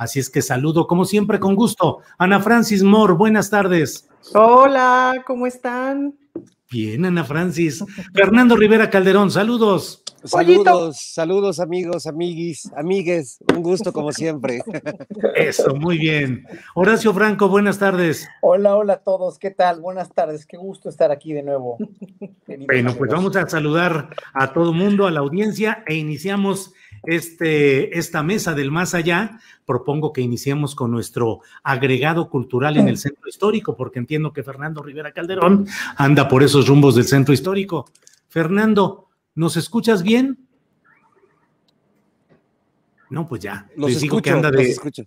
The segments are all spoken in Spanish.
Así es que saludo, como siempre, con gusto. Ana Francis Moore, buenas tardes. Hola, ¿cómo están? Bien, Ana Francis. Fernando Rivera Calderón, saludos. Saludos amigos, amigues, un gusto como siempre. Eso, muy bien. Horacio Franco, buenas tardes. Hola a todos, ¿qué tal? Buenas tardes, qué gusto estar aquí de nuevo. Bueno, pues vamos a saludar a todo mundo, a la audiencia, e iniciamos esta mesa del más allá. Propongo que iniciemos con nuestro agregado cultural en el centro histórico, porque entiendo que Fernando Rivera Calderón anda por esos rumbos del centro histórico. Fernando, ¿nos escuchas bien? No, pues ya. Los escucho.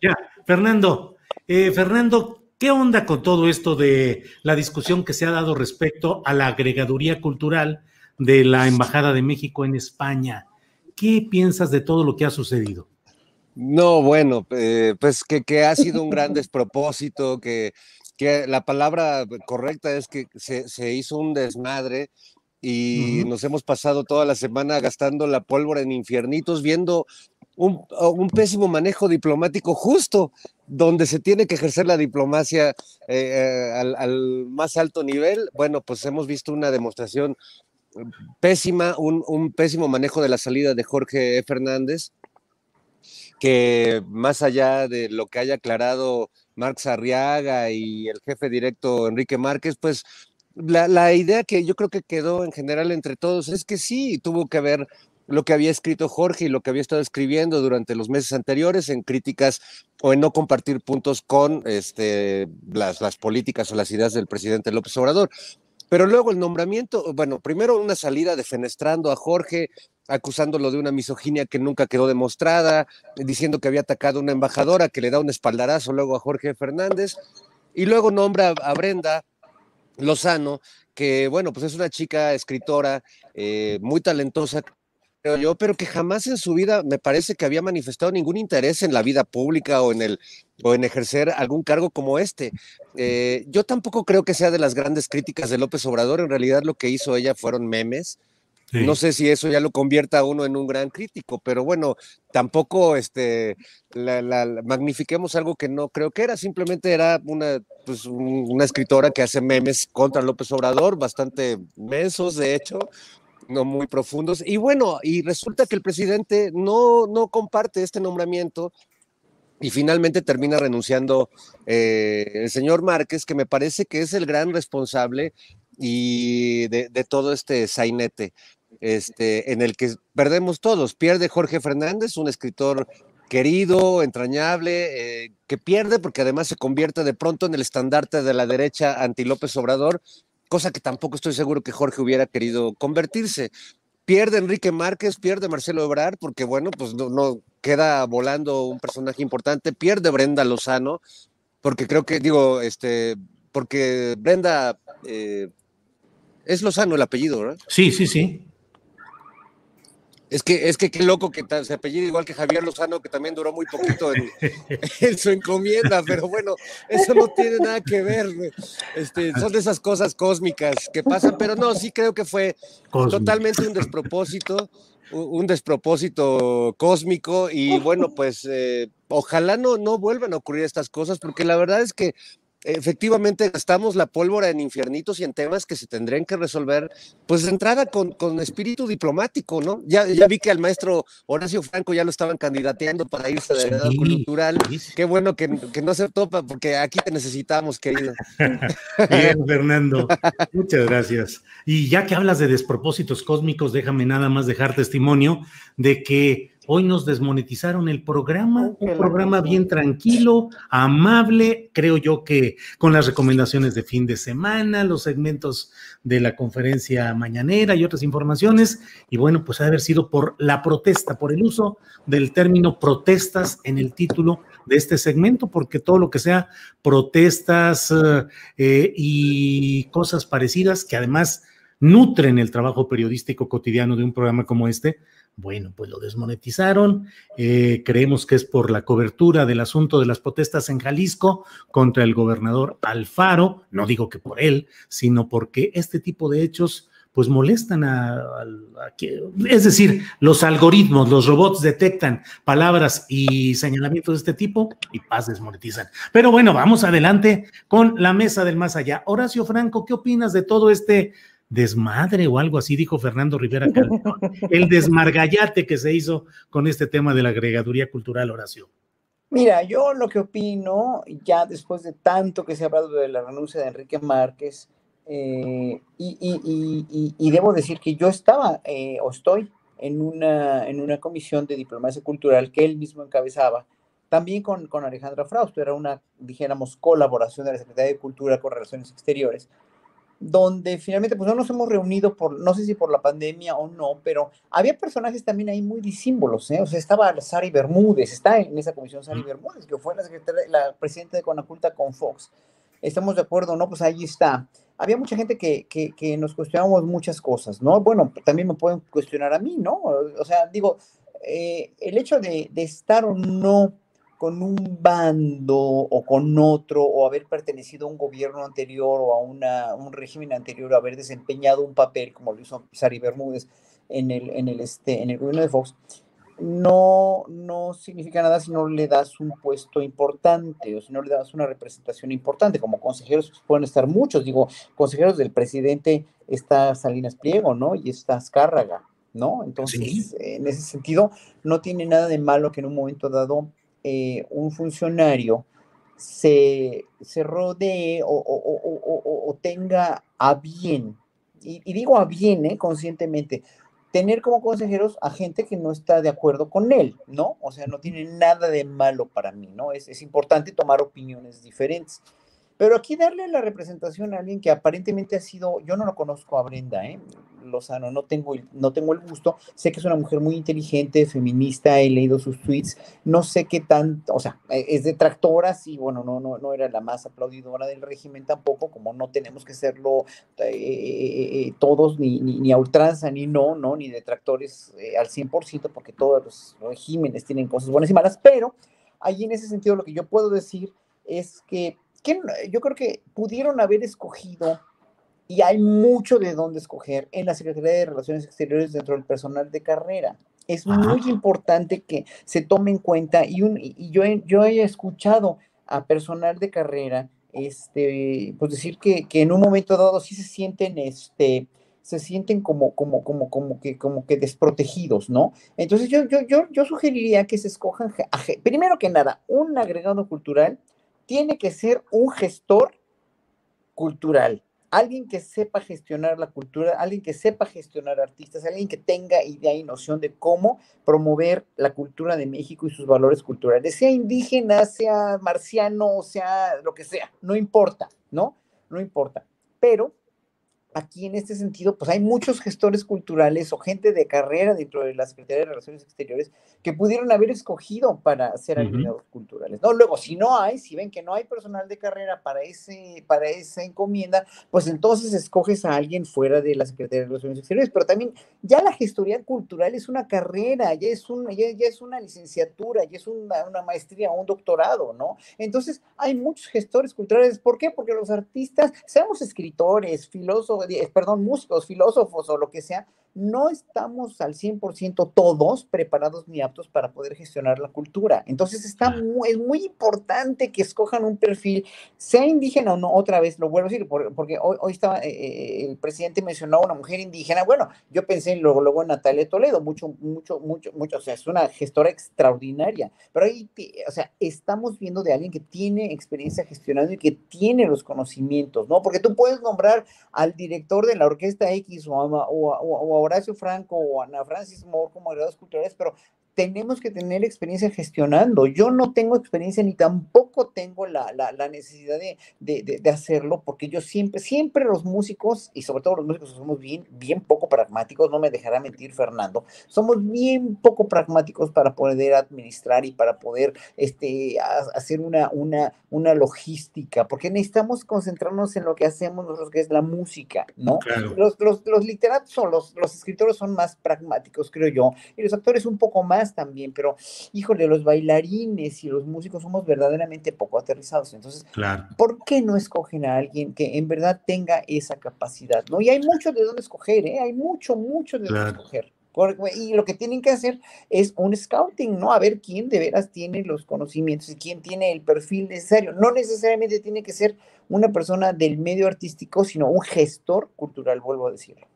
Ya, Fernando, ¿qué onda con todo esto de la discusión que se ha dado respecto a la agregaduría cultural de la Embajada de México en España? ¿Qué piensas de todo lo que ha sucedido? No, bueno, pues que ha sido un gran despropósito, que la palabra correcta es que se hizo un desmadre y nos hemos pasado toda la semana gastando la pólvora en infiernitos, viendo un pésimo manejo diplomático justo donde se tiene que ejercer la diplomacia al más alto nivel. Bueno, pues hemos visto una demostración pésima, un pésimo manejo de la salida de Jorge Fernández, que más allá de lo que haya aclarado Marx Arriaga y el jefe directo Enrique Márquez, pues la idea que yo creo que quedó en general entre todos es que sí tuvo que ver lo que había escrito Jorge y lo que había estado escribiendo durante los meses anteriores en críticas o en no compartir puntos con las políticas o las ideas del presidente López Obrador. Pero luego el nombramiento, bueno, primero una salida defenestrando a Jorge, acusándolo de una misoginia que nunca quedó demostrada, diciendo que había atacado a una embajadora que le da un espaldarazo luego a Jorge Fernández, y luego nombra a Brenda Lozano, que bueno, pues es una chica escritora muy talentosa, creo yo, pero que jamás en su vida me parece que había manifestado ningún interés en la vida pública o en ejercer algún cargo como este. Yo tampoco creo que sea de las grandes críticas de López Obrador, en realidad lo que hizo ella fueron memes. Sí. No sé si eso ya lo convierta a uno en un gran crítico, pero bueno, tampoco magnifiquemos algo que no creo que era, simplemente era una escritora que hace memes contra López Obrador, bastante mensos de hecho, no muy profundos, y bueno, y resulta que el presidente no comparte este nombramiento y finalmente termina renunciando el señor Márquez, que me parece que es el gran responsable y de todo este sainete en el que perdemos todos. Pierde Jorge Fernández, un escritor querido, entrañable, que pierde porque además se convierte de pronto en el estandarte de la derecha anti López Obrador, cosa que tampoco estoy seguro que Jorge hubiera querido convertirse. Pierde Enrique Márquez, pierde Marcelo Ebrard, porque bueno, pues no queda volando un personaje importante. Pierde Brenda Lozano, porque creo que, porque Brenda es Lozano el apellido, ¿verdad? Sí, sí, sí. Es que qué loco que se apellida igual que Javier Lozano, que también duró muy poquito en su encomienda, pero bueno, eso no tiene nada que ver. Son de esas cosas cósmicas que pasan, pero no, sí creo que fue totalmente un despropósito cósmico, y bueno, pues ojalá no vuelvan a ocurrir estas cosas, porque la verdad es que efectivamente gastamos la pólvora en infiernitos y en temas que se tendrían que resolver, pues de entrada con espíritu diplomático, ¿no? Ya vi que al maestro Horacio Franco ya lo estaban candidateando para irse de edad cultural. Sí. Qué bueno que no se topa, porque aquí te necesitamos, querido. Bien, Fernando, muchas gracias. Y ya que hablas de despropósitos cósmicos, déjame nada más dejar testimonio de que hoy nos desmonetizaron el programa, un programa bien tranquilo, amable, creo yo que con las recomendaciones de fin de semana, los segmentos de la conferencia mañanera y otras informaciones, y bueno, pues ha de haber sido por la protesta, por el uso del término protestas en el título de este segmento, porque todo lo que sea protestas y cosas parecidas que además nutren el trabajo periodístico cotidiano de un programa como este, bueno, pues lo desmonetizaron. Creemos que es por la cobertura del asunto de las protestas en Jalisco contra el gobernador Alfaro, no digo que por él, sino porque este tipo de hechos pues molestan es decir, los algoritmos, los robots detectan palabras y señalamientos de este tipo y desmonetizan. Pero bueno, vamos adelante con la mesa del más allá. Horacio Franco, ¿qué opinas de todo este desmadre o algo así, dijo Fernando Rivera Calderón, el desmargallate que se hizo con este tema de la agregaduría cultural, Horacio? Mira, yo lo que opino, ya después de tanto que se ha hablado de la renuncia de Enrique Márquez, y debo decir que yo estaba o estoy en una comisión de diplomacia cultural que él mismo encabezaba, también con Alejandra Frausto, era una, dijéramos, colaboración de la Secretaría de Cultura con Relaciones Exteriores, donde finalmente pues no nos hemos reunido no sé si por la pandemia o no, pero había personajes también ahí muy disímbolos, ¿eh? O sea, estaba Sari Bermúdez, está en esa comisión Sari Bermúdez, que fue la presidenta de Conaculta con Fox. ¿Estamos de acuerdo, no? Pues ahí está. Había mucha gente que nos cuestionábamos muchas cosas, ¿no? Bueno, también me pueden cuestionar a mí, ¿no? O sea, digo, el hecho de estar o no con un bando o con otro, o haber pertenecido a un gobierno anterior o a un régimen anterior, o haber desempeñado un papel, como lo hizo Sari Bermúdez en el gobierno de Fox, no significa nada si no le das un puesto importante o si no le das una representación importante. Como consejeros pues, pueden estar muchos, digo, consejeros del presidente está Salinas Pliego, ¿no? Y está Azcárraga, ¿no? Entonces, ¿sí? En ese sentido, no tiene nada de malo que en un momento dado un funcionario se rodee o tenga a bien, y digo a bien, conscientemente, tener como consejeros a gente que no está de acuerdo con él, ¿no? O sea, no tiene nada de malo para mí, ¿no? Es importante tomar opiniones diferentes. Pero aquí darle la representación a alguien que aparentemente ha sido, yo no lo conozco a Brenda, Lozano, no tengo el gusto, sé que es una mujer muy inteligente, feminista, he leído sus tweets, no sé qué tanto, o sea, es detractora, sí, bueno, no era la más aplaudidora del régimen tampoco, como no tenemos que serlo todos, ni a ultranza, ni ni detractores al 100%, porque todos los regímenes tienen cosas buenas y malas, pero ahí en ese sentido lo que yo puedo decir es que yo creo que pudieron haber escogido, y hay mucho de dónde escoger, en la Secretaría de Relaciones Exteriores dentro del personal de carrera. Es muy importante que se tome en cuenta, y yo he escuchado a personal de carrera pues decir que en un momento dado sí se sienten como que desprotegidos, ¿no? Entonces yo sugeriría que se escojan, primero que nada, un agregado cultural tiene que ser un gestor cultural, alguien que sepa gestionar la cultura, alguien que sepa gestionar artistas, alguien que tenga idea y noción de cómo promover la cultura de México y sus valores culturales, sea indígena, sea marciano, sea lo que sea, no importa, ¿no? No importa. Pero aquí en este sentido, pues hay muchos gestores culturales o gente de carrera dentro de la Secretaría de Relaciones Exteriores que pudieron haber escogido para ser agregados culturales, ¿no? Luego, si ven que no hay personal de carrera para esa encomienda, pues entonces escoges a alguien fuera de la Secretaría de Relaciones Exteriores, pero también ya la gestoría cultural es una carrera, ya es una licenciatura, ya es una maestría o un doctorado, ¿no? Entonces, hay muchos gestores culturales. ¿Por qué? Porque los artistas, seamos escritores, músicos, filósofos o lo que sea, no estamos al 100% todos preparados ni aptos para poder gestionar la cultura. Entonces es muy importante que escojan un perfil, sea indígena o no, otra vez lo vuelvo a decir, porque hoy estaba, el presidente mencionó a una mujer indígena. Bueno, yo pensé luego en Natalia Toledo, mucho, o sea, es una gestora extraordinaria, pero ahí, o sea, estamos viendo de alguien que tiene experiencia gestionando y que tiene los conocimientos, ¿no? Porque tú puedes nombrar al director de la Orquesta X o a Horacio Franco o a Ana Francis Moore como agregados culturales, pero tenemos que tener experiencia gestionando. Yo no tengo experiencia ni tampoco tengo la necesidad de hacerlo, porque yo siempre los músicos, y sobre todo los músicos, somos bien poco pragmáticos, no me dejará mentir Fernando, somos bien poco pragmáticos para poder administrar y para poder hacer una logística, porque necesitamos concentrarnos en lo que hacemos nosotros, que es la música, ¿no? Claro. Los literatos o los escritores son más pragmáticos, creo yo, y los actores un poco más, demás también, pero híjole, los bailarines y los músicos somos verdaderamente poco aterrizados. Entonces, Claro. ¿por qué no escogen a alguien que en verdad tenga esa capacidad? ¿No? Y hay mucho de dónde escoger, ¿eh? Hay mucho de dónde escoger. Y lo que tienen que hacer es un scouting, ¿no? A ver quién de veras tiene los conocimientos y quién tiene el perfil necesario. No necesariamente tiene que ser una persona del medio artístico, sino un gestor cultural, vuelvo a decirlo.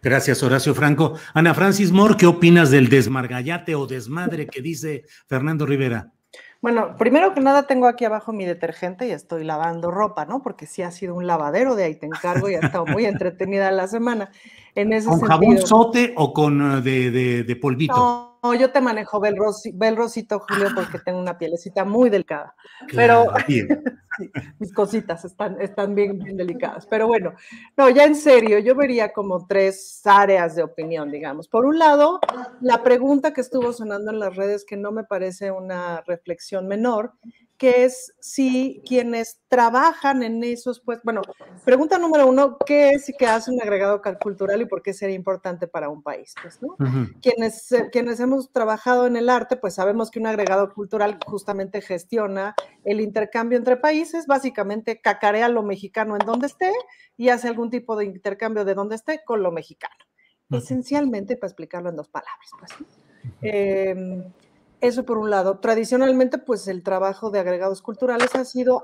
Gracias, Horacio Franco. Ana Francis Moore, ¿qué opinas del desmargallate o desmadre que dice Fernando Rivera? Bueno, primero que nada tengo aquí abajo mi detergente y estoy lavando ropa, ¿no? Porque sí ha sido un lavadero, de ahí te encargo y ha estado muy entretenida la semana. En ese ¿Con sentido, jabón sote o con de polvito? No, yo te manejo Belrosito, Julio, porque tengo una pielecita muy delicada. Claro, Pero bien. sí, mis cositas están bien delicadas. Pero bueno, no, ya en serio, yo vería como 3 áreas de opinión, digamos. Por un lado, la pregunta que estuvo sonando en las redes, que no me parece una reflexión menor, que es si quienes trabajan en esos, pues, bueno, pregunta número 1, ¿qué es y qué hace un agregado cultural y por qué sería importante para un país? Pues, ¿no? Quienes hemos trabajado en el arte, pues sabemos que un agregado cultural justamente gestiona el intercambio entre países, básicamente cacarea lo mexicano en donde esté y hace algún tipo de intercambio de donde esté con lo mexicano. Esencialmente, para explicarlo en 2 palabras, pues. Eso por un lado. Tradicionalmente, pues el trabajo de agregados culturales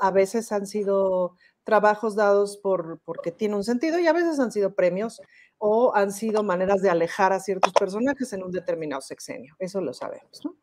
a veces han sido trabajos dados porque tiene un sentido y a veces han sido premios o han sido maneras de alejar a ciertos personajes en un determinado sexenio. Eso lo sabemos, ¿no?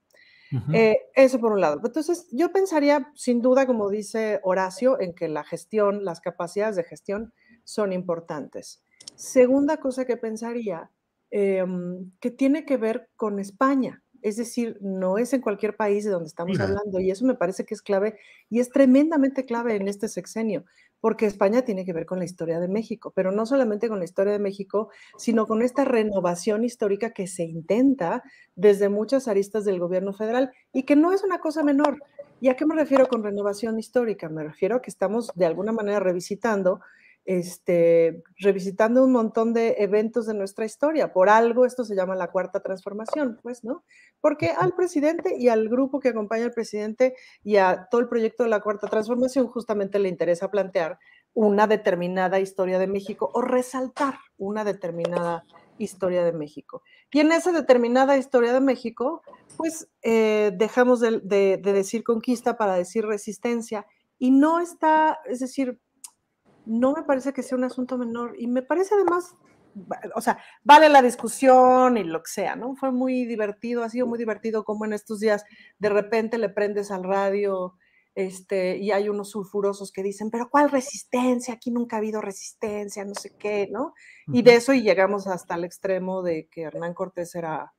Eso por un lado. Entonces, yo pensaría, sin duda, como dice Horacio, en que la gestión, las capacidades de gestión son importantes. Segunda cosa que pensaría, que tiene que ver con España. Es decir, no es en cualquier país de donde estamos hablando, y eso me parece que es clave, y es tremendamente clave en este sexenio, porque España tiene que ver con la historia de México, pero no solamente con la historia de México, sino con esta renovación histórica que se intenta desde muchas aristas del gobierno federal, y que no es una cosa menor. ¿Y a qué me refiero con renovación histórica? Me refiero a que estamos de alguna manera revisitando un montón de eventos de nuestra historia. Por algo esto se llama la Cuarta Transformación, pues, ¿no? Porque al presidente y al grupo que acompaña al presidente y a todo el proyecto de la Cuarta Transformación justamente le interesa plantear una determinada historia de México o resaltar una determinada historia de México. Y en esa determinada historia de México, pues dejamos de decir conquista para decir resistencia y no está, es decir, no me parece que sea un asunto menor y me parece además, o sea, vale la discusión y lo que sea, ¿no? Fue muy divertido, ha sido muy divertido como en estos días de repente le prendes al radio y hay unos sulfurosos que dicen, pero ¿cuál resistencia? Aquí nunca ha habido resistencia, no sé qué, ¿no? Y de eso y llegamos hasta el extremo de que Hernán Cortés era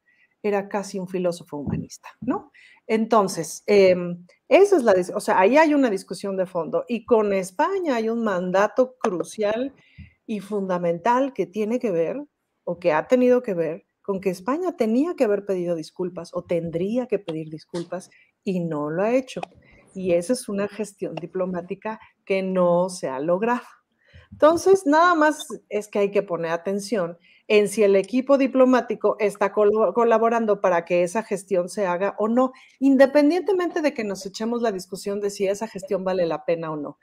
casi un filósofo humanista, ¿no? Entonces, esa es o sea, ahí hay una discusión de fondo y con España hay un mandato crucial y fundamental que tiene que ver o que ha tenido que ver con que España tenía que haber pedido disculpas o tendría que pedir disculpas y no lo ha hecho. Y esa es una gestión diplomática que no se ha logrado. Entonces, nada más es que hay que poner atención en si el equipo diplomático está colaborando para que esa gestión se haga o no, independientemente de que nos echemos la discusión de si esa gestión vale la pena o no.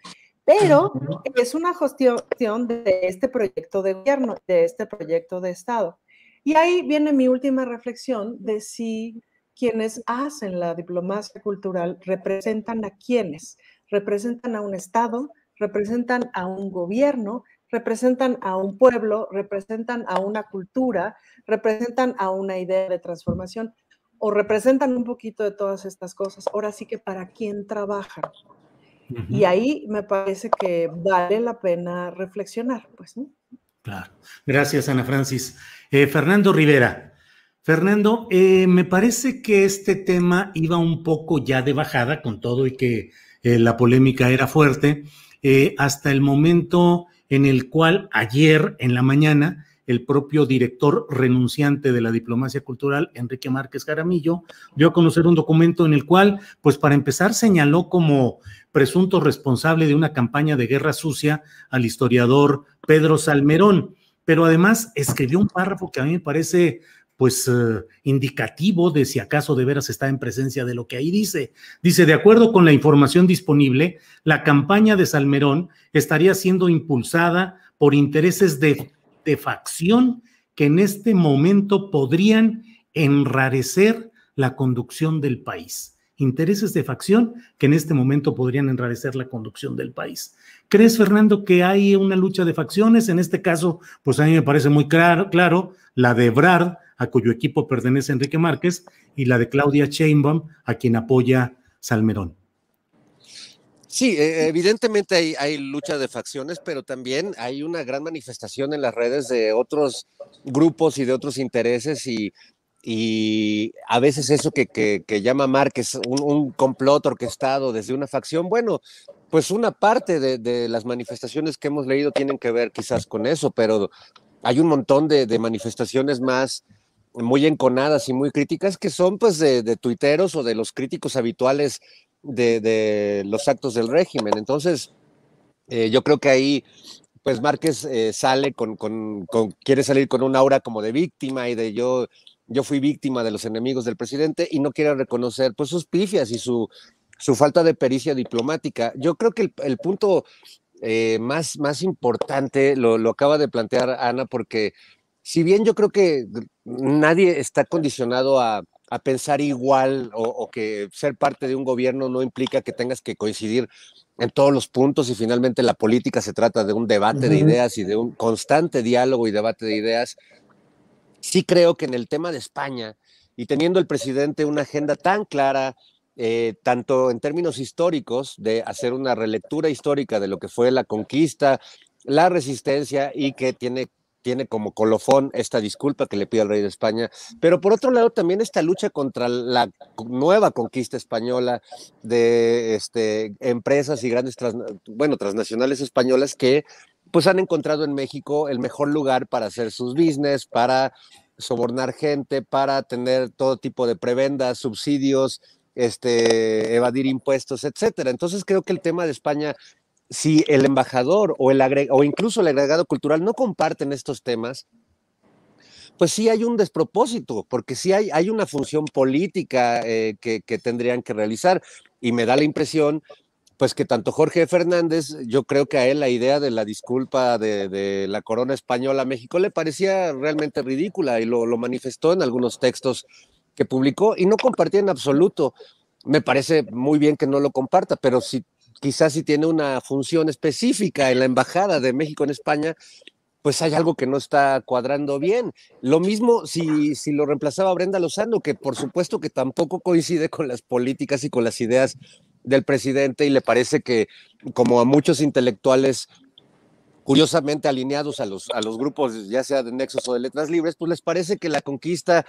Pero es una gestión de este proyecto de gobierno, de este proyecto de Estado. Y ahí viene mi última reflexión de si quienes hacen la diplomacia cultural representan a quiénes, representan a un Estado, representan a un gobierno, representan a un pueblo, representan a una cultura, representan a una idea de transformación o representan un poquito de todas estas cosas. Ahora sí que para quién trabajan. Y ahí me parece que vale la pena reflexionar, pues, ¿no? Claro. Gracias, Ana Francis. Fernando Rivera. Fernando, me parece que este tema iba un poco ya de bajada con todo y que la polémica era fuerte, hasta el momento en el cual ayer en la mañana el propio director renunciante de la diplomacia cultural, Enrique Márquez Jaramillo, dio a conocer un documento en el cual, pues para empezar, señaló como presunto responsable de una campaña de guerra sucia al historiador Pedro Salmerón, pero además escribió un párrafo que a mí me parece pues indicativo de si acaso de veras está en presencia de lo que ahí dice. Dice, de acuerdo con la información disponible, la campaña de Salmerón estaría siendo impulsada por intereses de facción que en este momento podrían enrarecer la conducción del país. Intereses de facción que en este momento podrían enrarecer la conducción del país. ¿Crees, Fernando, que hay una lucha de facciones? En este caso, pues a mí me parece muy claro la de Ebrard, a cuyo equipo pertenece Enrique Márquez, y la de Claudia Sheinbaum, a quien apoya Salmerón. Sí, evidentemente hay lucha de facciones, pero también hay una gran manifestación en las redes de otros grupos y de otros intereses y a veces eso que llama Márquez un complot orquestado desde una facción, bueno, pues una parte de las manifestaciones que hemos leído tienen que ver quizás con eso, pero hay un montón de manifestaciones más muy enconadas y muy críticas que son pues de tuiteros o de los críticos habituales de los actos del régimen. Entonces, yo creo que ahí pues Márquez sale quiere salir con un aura como de víctima y de yo fui víctima de los enemigos del presidente y no quiere reconocer pues sus pifias y su falta de pericia diplomática. Yo creo que el punto más importante lo acaba de plantear Ana, porque si bien yo creo que nadie está condicionado a pensar igual o que ser parte de un gobierno no implica que tengas que coincidir en todos los puntos y finalmente la política se trata de un debate de ideas y de un constante diálogo y debate de ideas. Sí creo que en el tema de España y teniendo el presidente una agenda tan clara, tanto en términos históricos, de hacer una relectura histórica de lo que fue la conquista, la resistencia y que tiene como colofón esta disculpa que le pide al rey de España, pero por otro lado también esta lucha contra la nueva conquista española de empresas y grandes transnacionales españolas que pues han encontrado en México el mejor lugar para hacer sus business, para sobornar gente, para tener todo tipo de prebendas, subsidios, evadir impuestos, etcétera. Entonces creo que el tema de España, si el embajador o incluso el agregado cultural no comparten estos temas, pues sí hay un despropósito, porque sí hay una función política que tendrían que realizar, y me da la impresión pues que tanto Jorge Fernández, yo creo que a él la idea de la disculpa de la corona española a México le parecía realmente ridícula y lo manifestó en algunos textos que publicó y no compartía en absoluto. Me parece muy bien que no lo comparta, pero quizás si tiene una función específica en la Embajada de México en España, pues hay algo que no está cuadrando bien. Lo mismo si lo reemplazaba Brenda Lozano, que por supuesto que tampoco coincide con las políticas y con las ideas del presidente y le parece que, como a muchos intelectuales curiosamente alineados a los grupos, ya sea de Nexos o de Letras Libres, pues les parece que la conquista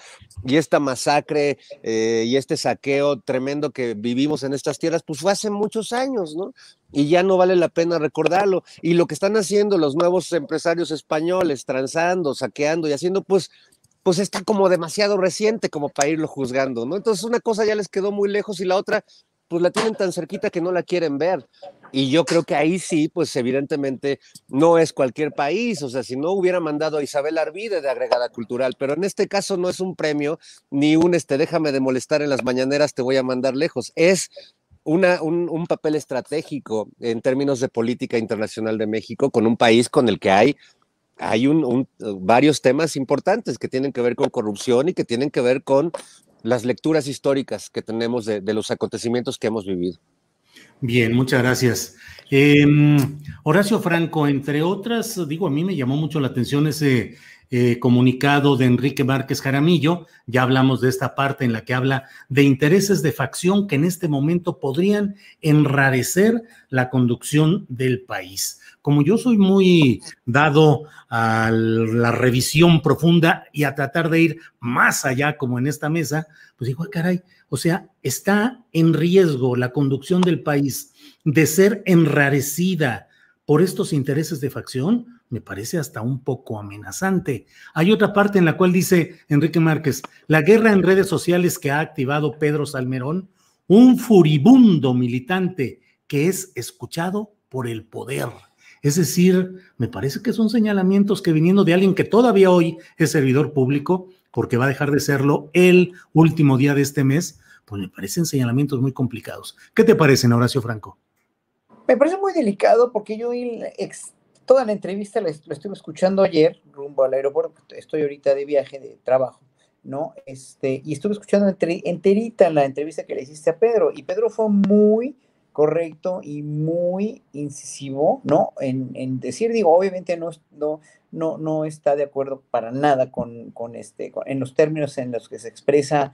y esta masacre y este saqueo tremendo que vivimos en estas tierras, pues fue hace muchos años, ¿no? Y ya no vale la pena recordarlo. Y lo que están haciendo los nuevos empresarios españoles, transando, saqueando y haciendo, pues está como demasiado reciente como para irlo juzgando, ¿no? Entonces una cosa ya les quedó muy lejos y la otra pues la tienen tan cerquita que no la quieren ver. Y yo creo que ahí sí, pues evidentemente no es cualquier país, o sea, si no hubiera mandado a Isabel Arvide de agregada cultural, pero en este caso no es un premio, ni un déjame de molestar en las mañaneras, te voy a mandar lejos, es un papel estratégico en términos de política internacional de México, con un país con el que hay varios temas importantes que tienen que ver con corrupción y que tienen que ver con las lecturas históricas que tenemos de los acontecimientos que hemos vivido. Bien, muchas gracias. Horacio Franco, entre otras, a mí me llamó mucho la atención ese comunicado de Enrique Márquez Jaramillo. Ya hablamos de esta parte en la que habla de intereses de facción que en este momento podrían enrarecer la conducción del país. Como yo soy muy dado a la revisión profunda y a tratar de ir más allá, como en esta mesa, pues digo, caray, o sea, está en riesgo la conducción del país de ser enrarecida por estos intereses de facción. Me parece hasta un poco amenazante. Hay otra parte en la cual dice Enrique Márquez, la guerra en redes sociales que ha activado Pedro Salmerón, un furibundo militante que es escuchado por el poder. Es decir, me parece que son señalamientos que, viniendo de alguien que todavía hoy es servidor público, porque va a dejar de serlo el último día de este mes, pues me parecen señalamientos muy complicados. ¿Qué te parecen, Horacio Franco? Me parece muy delicado porque yo toda la entrevista la estuve escuchando ayer rumbo al aeropuerto. Estoy ahorita de viaje de trabajo, ¿no? Y estuve escuchando enterita la entrevista que le hiciste a Pedro, y Pedro fue muy correcto y muy incisivo, ¿no? En decir, digo, obviamente no está de acuerdo para nada en los términos en los que se expresa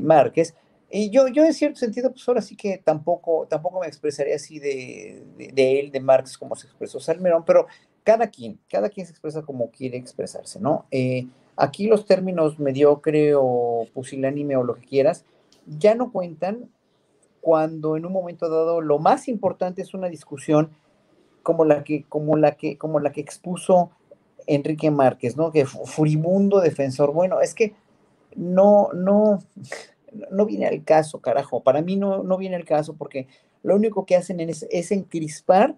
Márquez. Y yo en cierto sentido, pues ahora sí que tampoco me expresaría así de él, de Marx, como se expresó Salmerón, pero cada quien se expresa como quiere expresarse, ¿no? Aquí los términos mediocre o pusilánime o lo que quieras ya no cuentan cuando en un momento dado lo más importante es una discusión como la que expuso Enrique Márquez, ¿no? Que furibundo defensor. Bueno, es que no viene al caso, carajo. Para mí no viene al caso porque lo único que hacen es encrispar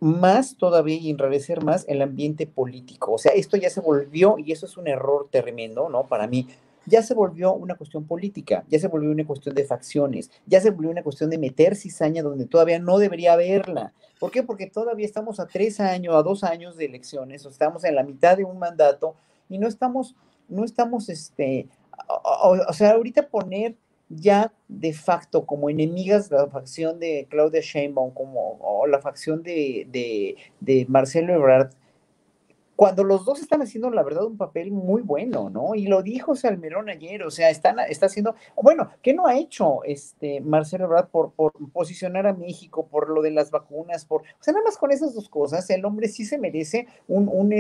más todavía y enrarecer más el ambiente político. O sea, esto ya se volvió, y eso es un error tremendo, ¿no? Para mí, ya se volvió una cuestión política, ya se volvió una cuestión de facciones, ya se volvió una cuestión de meter cizaña donde todavía no debería haberla. ¿Por qué? Porque todavía estamos a 3 años, a 2 años de elecciones, o estamos en la mitad de un mandato y o sea, ahorita poner ya de facto como enemigas la facción de Claudia Sheinbaum o la facción de Marcelo Ebrard, cuando los dos están haciendo, la verdad, un papel muy bueno, ¿no? Y lo dijo Salmerón ayer, o sea, está haciendo, bueno, ¿qué no ha hecho Marcelo Ebrard por posicionar a México, por lo de las vacunas, o sea, nada más con esas dos cosas, el hombre sí se merece un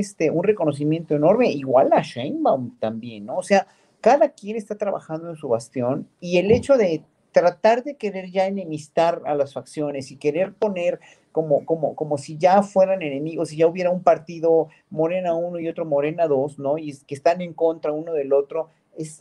reconocimiento enorme, igual a Sheinbaum también, ¿no? O sea, cada quien está trabajando en su bastión, y el hecho de tratar de querer ya enemistar a las facciones y querer poner como si ya fueran enemigos, si ya hubiera un partido Morena 1 y otro Morena 2, ¿no? Y que están en contra uno del otro,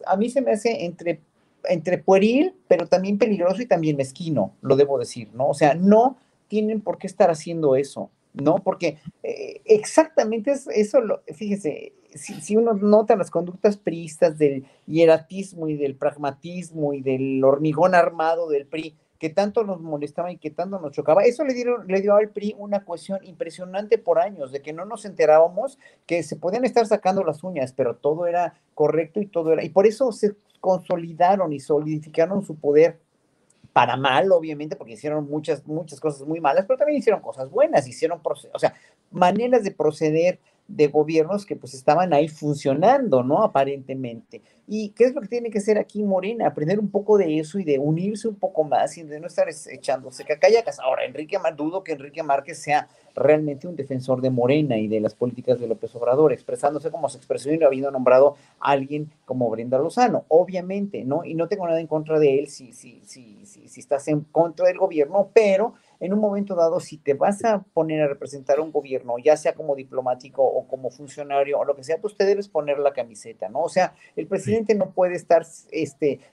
a mí se me hace entre pueril, pero también peligroso y también mezquino, lo debo decir, ¿no? O sea, no tienen por qué estar haciendo eso, ¿no? Porque exactamente eso, fíjese, si uno nota las conductas priistas del hieratismo y del pragmatismo y del hormigón armado del PRI, que tanto nos molestaba y que tanto nos chocaba, eso le dio al PRI una cohesión impresionante por años, de que no nos enterábamos, que se podían estar sacando las uñas, pero todo era correcto y por eso se consolidaron y solidificaron su poder para mal, obviamente, porque hicieron muchas cosas muy malas, pero también hicieron cosas buenas, o sea, maneras de proceder de gobiernos que pues estaban ahí funcionando, ¿no? Aparentemente. ¿Y qué es lo que tiene que hacer aquí Morena? Aprender un poco de eso y de unirse un poco más y de no estar echándose cacayacas. Ahora, dudo que Enrique Márquez sea realmente un defensor de Morena y de las políticas de López Obrador, expresándose como se expresó y habiendo nombrado a alguien como Brenda Lozano, obviamente, ¿no? Y no tengo nada en contra de él si estás en contra del gobierno, pero en un momento dado, si te vas a poner a representar un gobierno, ya sea como diplomático o como funcionario o lo que sea, pues te debes poner la camiseta, ¿no? O sea, el presidente no puede estar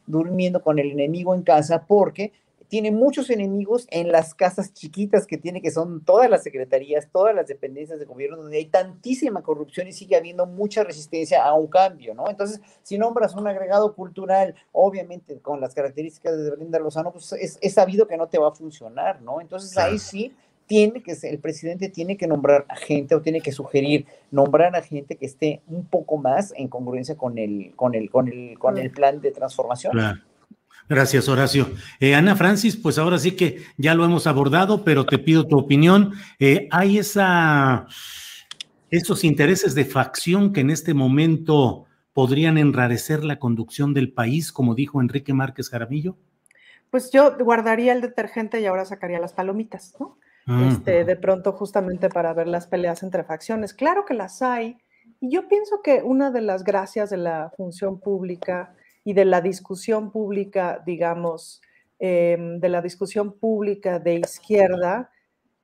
durmiendo con el enemigo en casa porque tiene muchos enemigos en las casas chiquitas que tiene, que son todas las secretarías, todas las dependencias de gobierno, donde hay tantísima corrupción y sigue habiendo mucha resistencia a un cambio, ¿no? Entonces, si nombras un agregado cultural, obviamente con las características de Brenda Lozano, pues es sabido que no te va a funcionar, ¿no? Entonces, ahí sí el presidente tiene que nombrar a gente o tiene que sugerir nombrar a gente que esté un poco más en congruencia con el plan de transformación. Claro. Gracias, Horacio. Ana Francis, pues ahora sí que ya lo hemos abordado, pero te pido tu opinión. ¿Hay esos intereses de facción que en este momento podrían enrarecer la conducción del país, como dijo Enrique Márquez Jaramillo? Pues yo guardaría el detergente y ahora sacaría las palomitas, ¿no? De pronto justamente para ver las peleas entre facciones. Claro que las hay, y yo pienso que una de las gracias de la función pública y de la discusión pública, digamos, de la discusión pública de izquierda,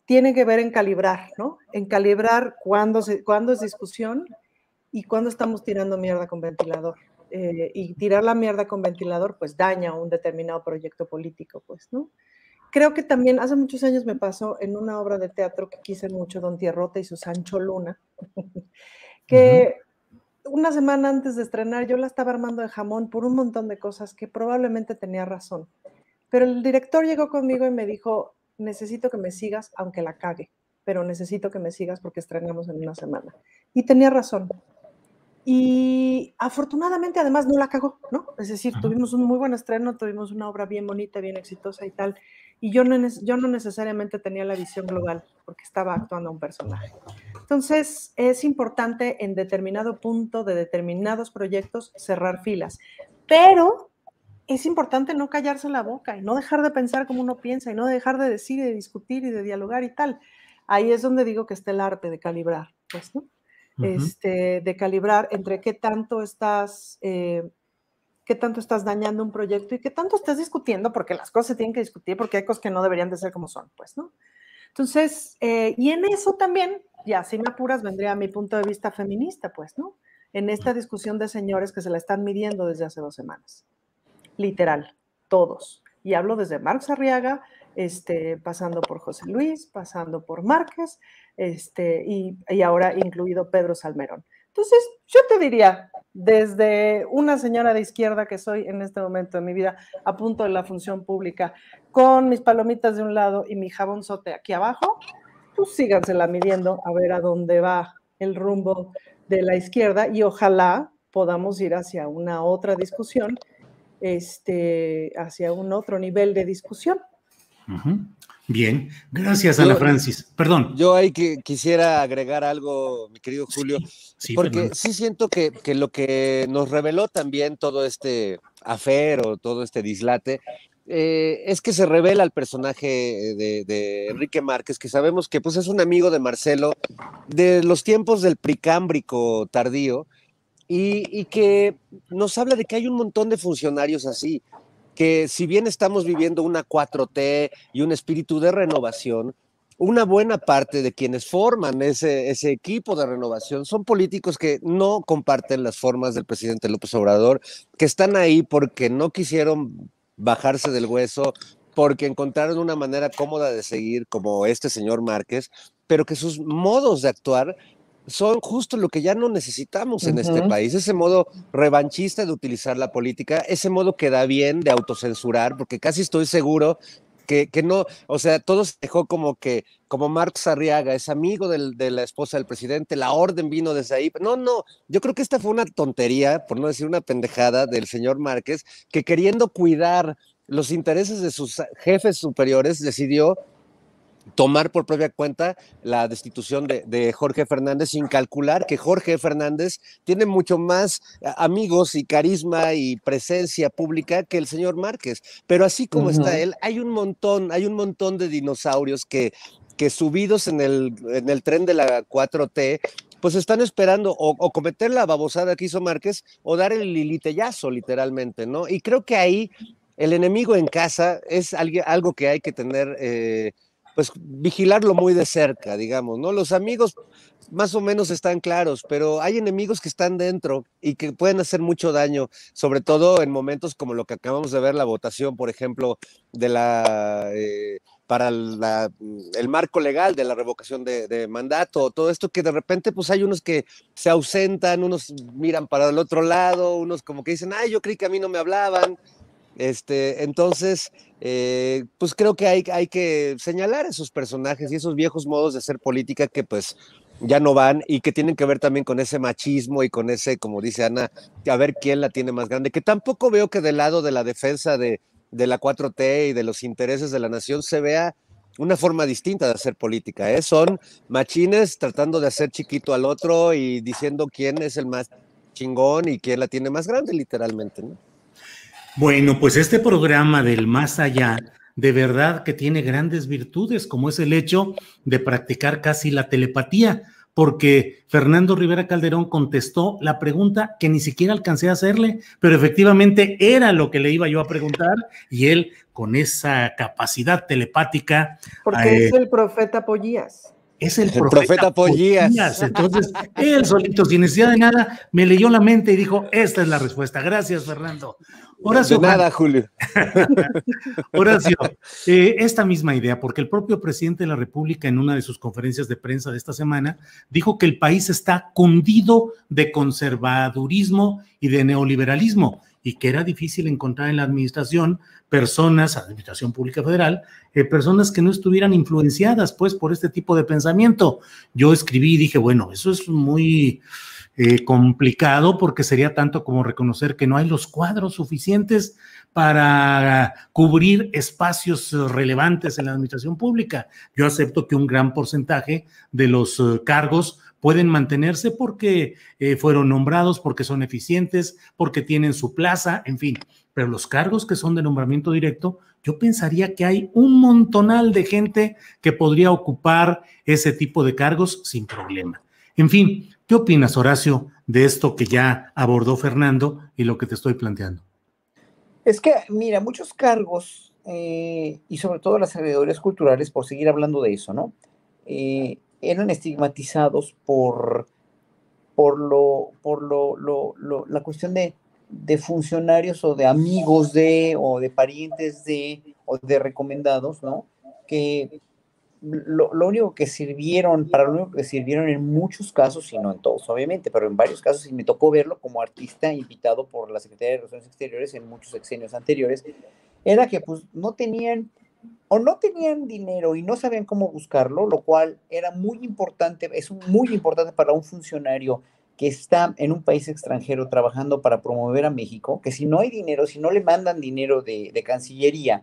tiene que ver en calibrar, ¿no? En calibrar cuándo es discusión y cuándo estamos tirando mierda con ventilador. Y tirar la mierda con ventilador, pues daña un determinado proyecto político, pues, ¿no? Creo que también hace muchos años me pasó en una obra de teatro que quise mucho, Don Tierrota y su Sancho Luna, que una semana antes de estrenar, yo la estaba armando de jamón por un montón de cosas que probablemente tenía razón. Pero el director llegó conmigo y me dijo, necesito que me sigas, aunque la cague, pero necesito que me sigas porque estrenamos en una semana. Y tenía razón. Y afortunadamente además no la cagó, ¿no? Es decir, tuvimos un muy buen estreno, tuvimos una obra bien bonita, bien exitosa y tal. Y yo no necesariamente tenía la visión global porque estaba actuando a un personaje. Entonces, es importante en determinado punto de determinados proyectos cerrar filas, pero es importante no callarse la boca y no dejar de pensar como uno piensa y no dejar de decir y de discutir y de dialogar y tal. Ahí es donde digo que está el arte de calibrar, pues, ¿no? De calibrar entre qué tanto estás dañando un proyecto y qué tanto estás discutiendo, porque las cosas se tienen que discutir, porque hay cosas que no deberían de ser como son, pues, ¿no? Entonces, y en eso también, ya si me apuras, vendría mi punto de vista feminista, pues, ¿no? En esta discusión de señores que se la están midiendo desde hace 2 semanas. Literal, todos. Y hablo desde Marx Arriaga, pasando por José Luis, pasando por Márquez, y ahora incluido Pedro Salmerón. Entonces, yo te diría, desde una señora de izquierda que soy en este momento de mi vida, a punto de la función pública, con mis palomitas de un lado y mi jabonzote aquí abajo, pues sígansela midiendo a ver a dónde va el rumbo de la izquierda y ojalá podamos ir hacia una otra discusión, hacia un otro nivel de discusión. Bien, gracias Ana Francis. Perdón. Yo ahí quisiera agregar algo, mi querido Julio, sí, porque Fernando. sí siento que lo que nos reveló también todo este afer o todo este dislate es que se revela el personaje de Enrique Márquez, que sabemos que pues, es un amigo de Marcelo de los tiempos del Precámbrico tardío y que nos habla de que hay un montón de funcionarios así, que si bien estamos viviendo una 4T y un espíritu de renovación, una buena parte de quienes forman ese equipo de renovación son políticos que no comparten las formas del presidente López Obrador, que están ahí porque no quisieron bajarse del hueso, porque encontraron una manera cómoda de seguir, como este señor Márquez, pero que sus modos de actuar son justo lo que ya no necesitamos en este país, ese modo revanchista de utilizar la política, ese modo que da bien de autocensurar, porque casi estoy seguro que no, o sea, todo se dejó como Marx Arriaga es amigo de la esposa del presidente, la orden vino desde ahí. No, yo creo que esta fue una tontería, por no decir una pendejada del señor Márquez, que queriendo cuidar los intereses de sus jefes superiores, decidió tomar por propia cuenta la destitución de Jorge Fernández sin calcular que Jorge Fernández tiene mucho más amigos y carisma y presencia pública que el señor Márquez. Pero así como está él, hay un montón de dinosaurios que subidos en el tren de la 4T, pues están esperando o cometer la babosada que hizo Márquez o dar el lilitellazo literalmente, ¿no? Y creo que ahí el enemigo en casa es algo que hay que tener... pues vigilarlo muy de cerca, digamos, ¿no? Los amigos más o menos están claros, pero hay enemigos que están dentro y que pueden hacer mucho daño, sobre todo en momentos como lo que acabamos de ver, la votación, por ejemplo, de para el marco legal de la revocación de mandato, todo esto que de repente pues hay unos que se ausentan, unos miran para el otro lado, unos como que dicen, ay, yo creí que a mí no me hablaban. Entonces, pues creo que hay que señalar esos personajes y esos viejos modos de hacer política que pues ya no van y que tienen que ver también con ese machismo y con ese, como dice Ana, a ver quién la tiene más grande, que tampoco veo que del lado de la defensa de la 4T y de los intereses de la nación se vea una forma distinta de hacer política, ¿eh? Son machines tratando de hacer chiquito al otro y diciendo quién es el más chingón y quién la tiene más grande, literalmente, ¿no? Bueno, pues este programa del Más Allá, de verdad que tiene grandes virtudes, como es el hecho de practicar casi la telepatía, porque Fernando Rivera Calderón contestó la pregunta que ni siquiera alcancé a hacerle, pero efectivamente era lo que le iba yo a preguntar, y él, con esa capacidad telepática... Porque es el profeta Pollías. Es el profeta Pollías. Entonces, él solito, sin necesidad de nada, me leyó la mente y dijo, esta es la respuesta. Gracias, Fernando. Horacio, de nada, Julio. Horacio, esta misma idea, porque el propio presidente de la República en una de sus conferencias de prensa de esta semana dijo que el país está cundido de conservadurismo y de neoliberalismo y que era difícil encontrar en la administración administración pública federal, personas que no estuvieran influenciadas pues por este tipo de pensamiento. Yo escribí y dije, bueno, eso es muy complicado porque sería tanto como reconocer que no hay los cuadros suficientes para cubrir espacios relevantes en la administración pública. Yo acepto que un gran porcentaje de los cargos pueden mantenerse porque fueron nombrados, porque son eficientes, porque tienen su plaza, en fin. Pero los cargos que son de nombramiento directo, yo pensaría que hay un montonal de gente que podría ocupar ese tipo de cargos sin problema. En fin, ¿qué opinas, Horacio, de esto que ya abordó Fernando y lo que te estoy planteando? Es que, mira, muchos cargos, y sobre todo las acreedorías culturales, por seguir hablando de eso, ¿no? Eran estigmatizados por la cuestión de funcionarios o de amigos o de parientes o de recomendados, ¿no? Que lo único que sirvieron, para lo único que sirvieron en muchos casos, y no en todos obviamente, pero en varios casos, y me tocó verlo como artista invitado por la Secretaría de Relaciones Exteriores en muchos sexenios anteriores, era que pues no tenían dinero y no sabían cómo buscarlo, lo cual era muy importante, muy importante para un funcionario que está en un país extranjero trabajando para promover a México, que si no hay dinero, si no le mandan dinero de Cancillería,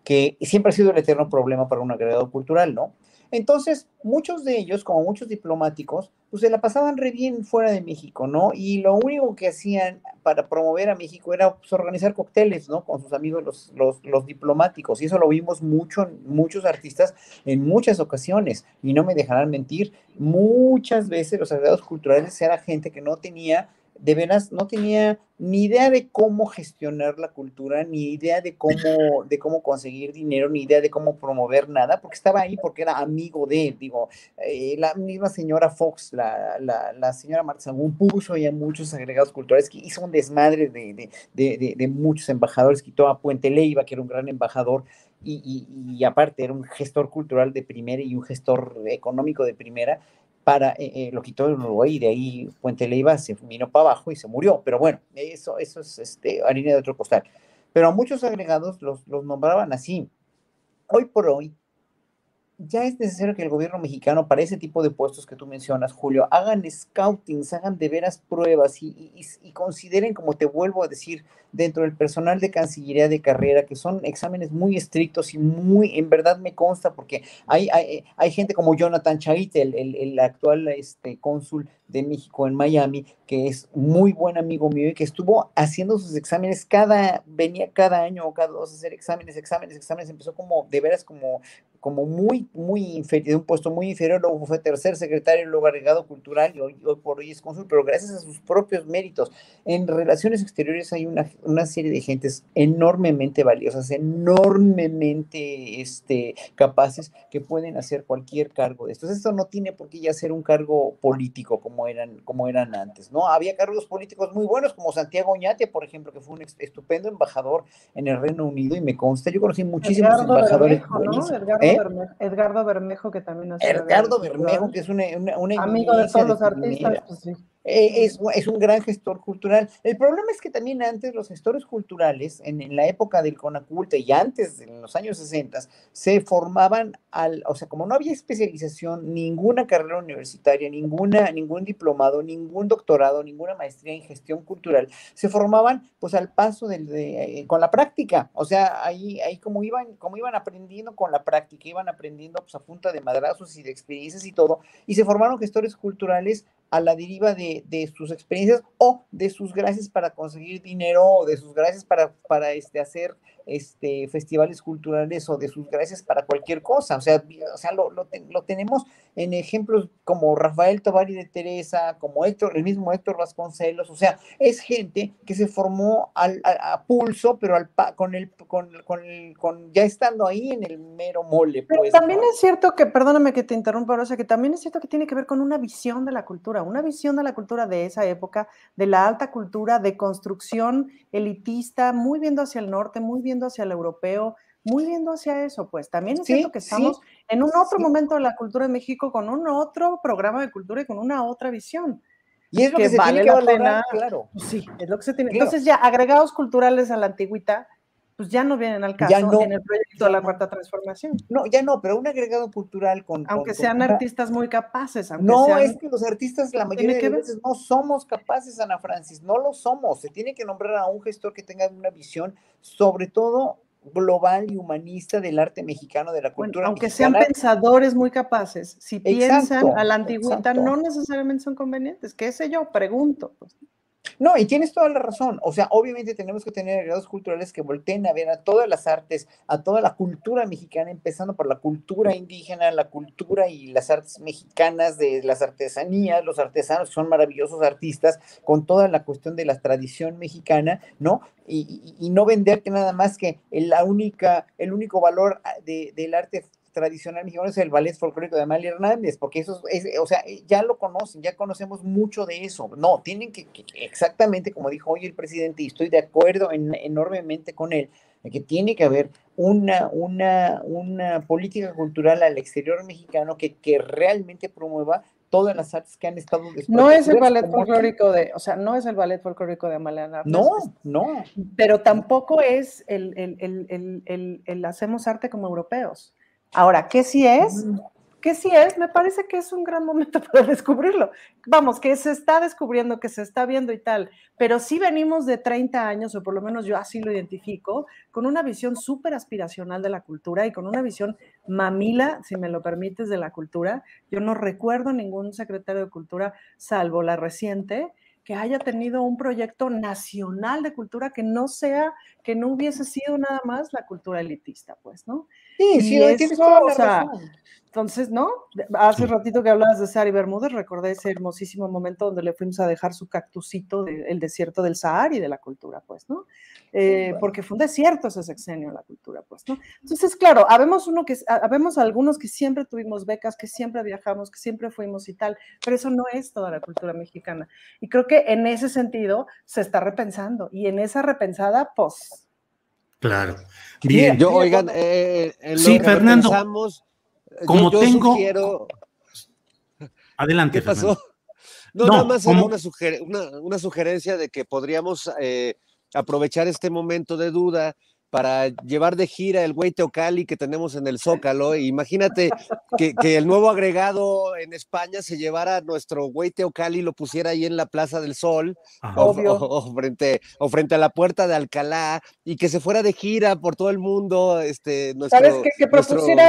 que siempre ha sido el eterno problema para un agregado cultural, ¿no? Entonces, muchos de ellos, como muchos diplomáticos, pues se la pasaban re bien fuera de México, ¿no? Y lo único que hacían para promover a México era pues, organizar cócteles, ¿no? Con sus amigos los diplomáticos. Y eso lo vimos mucho en muchos artistas en muchas ocasiones. Y no me dejarán mentir, muchas veces los agregados culturales era gente que no tenía, de veras, no tenía ni idea de cómo gestionar la cultura, ni idea de cómo conseguir dinero, ni idea de cómo promover nada, porque estaba ahí porque era amigo de, digo, la misma señora Fox, la señora Marta Sagún puso ya muchos agregados culturales, que hizo un desmadre de muchos embajadores, quitó a Puente Leiva, que era un gran embajador, y aparte era un gestor cultural de primera y un gestor económico de primera, lo quitó en Uruguay y de ahí Puente Leiva se vino para abajo y se murió. Pero bueno, eso es harina de otro costal. Pero a muchos agregados los nombraban así. Hoy por hoy, ya es necesario que el gobierno mexicano, para ese tipo de puestos que tú mencionas, Julio, hagan scoutings, hagan de veras pruebas y consideren, como te vuelvo a decir, dentro del personal de Cancillería de carrera, que son exámenes muy estrictos y en verdad me consta, porque hay gente como Jonathan Chait, el actual cónsul de México en Miami, que es muy buen amigo mío y que estuvo haciendo sus exámenes venía cada año o cada dos a hacer exámenes, empezó como, de veras, como muy inferior, de un puesto muy inferior, luego fue tercer secretario, luego agregado cultural y hoy por hoy es cónsul, pero gracias a sus propios méritos. En relaciones exteriores hay una serie de gentes enormemente valiosas, enormemente capaces, que pueden hacer cualquier cargo de estos. Esto no tiene por qué ya ser un cargo político como eran antes, ¿no? Había cargos políticos muy buenos, como Santiago Oñate, por ejemplo, que fue un estupendo embajador en el Reino Unido, y me consta, yo conocí muchísimos Edgardo embajadores Bermejo, ¿no? Edgardo Bermejo, que también ha sido Bermejo, que es una amigo de eminencia todos de los artistas, primera. pues sí. Es un gran gestor cultural. El problema es que también antes los gestores culturales, en la época del CONACULTA y antes, en los años 60, se formaban o sea, como no había especialización, ninguna carrera universitaria, ningún diplomado, ningún doctorado, ninguna maestría en gestión cultural, se formaban pues al paso con la práctica. O sea, ahí como iban aprendiendo con la práctica, iban aprendiendo pues a punta de madrazos y de experiencias y todo, y se formaron gestores culturales a la deriva de sus experiencias o de sus gracias para conseguir dinero, o de sus gracias para hacer festivales culturales, o de sus gracias para cualquier cosa. O sea lo tenemos en ejemplos como Rafael Tovar y de Teresa, como el mismo Héctor Vasconcelos. O sea, es gente que se formó a pulso, pero ya estando ahí en el mero mole. Pero Pues, también ¿no? es cierto que, perdóname que te interrumpa, o sea, que también es cierto que tiene que ver con una visión de la cultura. cultura, una visión de la cultura de esa época, de la alta cultura, de construcción elitista, muy viendo hacia el norte, muy viendo hacia el europeo, muy viendo hacia eso, pues también es cierto que estamos en un otro momento de la cultura de México con un otro programa de cultura y con una otra visión. Y es lo que se vale tiene que la valorar, pena, claro. Pues sí, es lo que se tiene. Claro. Entonces ya agregados culturales a la antigüita, pues ya no vienen al caso en el proyecto de la Cuarta Transformación. No, ya no, pero un agregado cultural aunque sean artistas muy capaces. Es que los artistas la mayoría de las veces no somos capaces, Ana Francis, no lo somos. Se tiene que nombrar a un gestor que tenga una visión, sobre todo global y humanista del arte mexicano, de la cultura aunque mexicana. sean pensadores muy capaces, si piensan a la antigüita, no necesariamente son convenientes. ¿Qué sé yo? Pregunto. Pues. No, y tienes toda la razón. O sea, obviamente tenemos que tener agregados culturales que volteen a ver a todas las artes, a toda la cultura mexicana, empezando por la cultura indígena, la cultura y las artes mexicanas, de las artesanías, los artesanos que son maravillosos artistas, con toda la cuestión de la tradición mexicana, ¿no? Y no vender que nada más que el único valor del arte tradicional mexicano es el ballet folclórico de Amalia Hernández, porque eso es, o sea, ya lo conocen, ya conocemos mucho de eso. No, tienen que exactamente como dijo hoy el presidente, y estoy de acuerdo enormemente con él, de que tiene que haber una política cultural al exterior mexicano que realmente promueva todas las artes que han estado después. No es el ballet folclórico no es el ballet folclórico de Amalia Hernández. No. Pero tampoco es el hacemos arte como europeos. Ahora, ¿qué sí es? ¿Qué sí es? Me parece que es un gran momento para descubrirlo. Vamos, que se está descubriendo, que se está viendo y tal, pero sí venimos de 30 años, o por lo menos yo así lo identifico, con una visión súper aspiracional de la cultura y con una visión mamila, si me lo permites, de la cultura. Yo no recuerdo ningún secretario de cultura, salvo la reciente, que haya tenido un proyecto nacional de cultura que no hubiese sido nada más la cultura elitista, pues, ¿no? Sí, tienes toda la razón. Entonces, ¿no? Hace ratito que hablabas de Sari Bermúdez, recordé ese hermosísimo momento donde le fuimos a dejar su cactusito del desierto del Sahara y de la cultura, pues, ¿no? Porque fue un desierto ese sexenio, la cultura, pues, ¿no? Entonces, claro, habemos algunos que siempre tuvimos becas, que siempre viajamos, que siempre fuimos y tal, pero eso no es toda la cultura mexicana. Y creo que en ese sentido se está repensando, y en esa repensada, pues... Claro. Bien. Oigan, sí, Fernando. Como tengo... Sugiero... Adelante, ¿Qué pasó? No, nada más era una sugerencia de que podríamos aprovechar este momento de duda para llevar de gira el Güey Teocalli que tenemos en el Zócalo. Imagínate que el nuevo agregado en España se llevara nuestro Güey Teocalli y lo pusiera ahí en la Plaza del Sol o frente a la Puerta de Alcalá, y que se fuera de gira por todo el mundo nuestro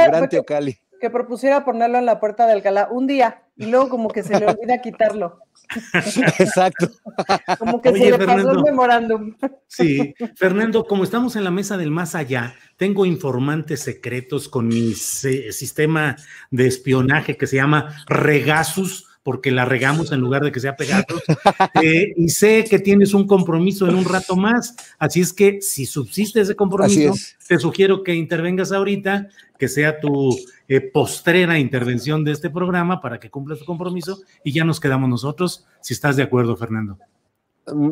gran Teocalli. Que propusiera ponerlo en la Puerta de Alcalá un día y luego como que se le olvida quitarlo. Exacto. Como que se le pasó el memorándum. Sí, Fernando, como estamos en la mesa del más allá, tengo informantes secretos con mi sistema de espionaje que se llama Regasus, porque la regamos en lugar de que sea Pegasus, y sé que tienes un compromiso en un rato más, así es que si subsiste ese compromiso, te sugiero que intervengas ahorita, que sea tu postrera intervención de este programa para que cumpla su compromiso y ya nos quedamos nosotros, si estás de acuerdo, Fernando.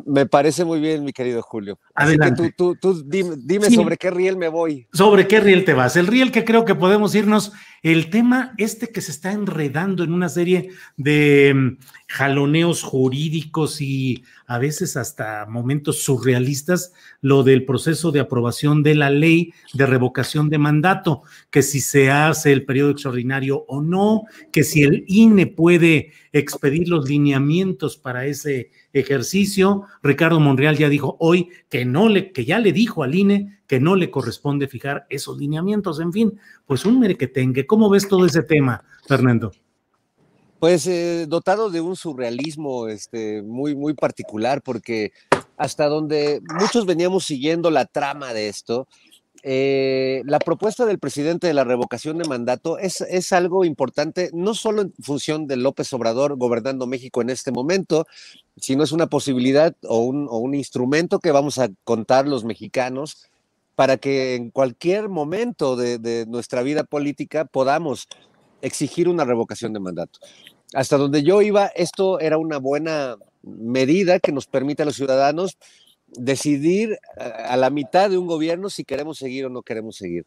Me parece muy bien, mi querido Julio. Adelante. Así que tú dime sobre qué riel me voy. ¿Sobre qué riel te vas? El riel que creo que podemos irnos, el tema que se está enredando en una serie de jaloneos jurídicos y a veces hasta momentos surrealistas, lo del proceso de aprobación de la ley de revocación de mandato, que si se hace el periodo extraordinario o no, que si el INE puede expedir los lineamientos para ese ejercicio. Ricardo Monreal ya dijo hoy que ya le dijo al INE que no le corresponde fijar esos lineamientos. En fin, pues un merequetengue. ¿Cómo ves todo ese tema, Fernando? Pues dotado de un surrealismo muy, muy particular, porque hasta donde muchos veníamos siguiendo la trama de esto, la propuesta del presidente de la revocación de mandato es algo importante, no solo en función de López Obrador gobernando México en este momento, sino es una posibilidad o un instrumento que vamos a contar los mexicanos para que en cualquier momento de nuestra vida política podamos exigir una revocación de mandato. hasta donde yo iba, esto era una buena medida que nos permite a los ciudadanos decidir a la mitad de un gobierno si queremos seguir o no queremos seguir.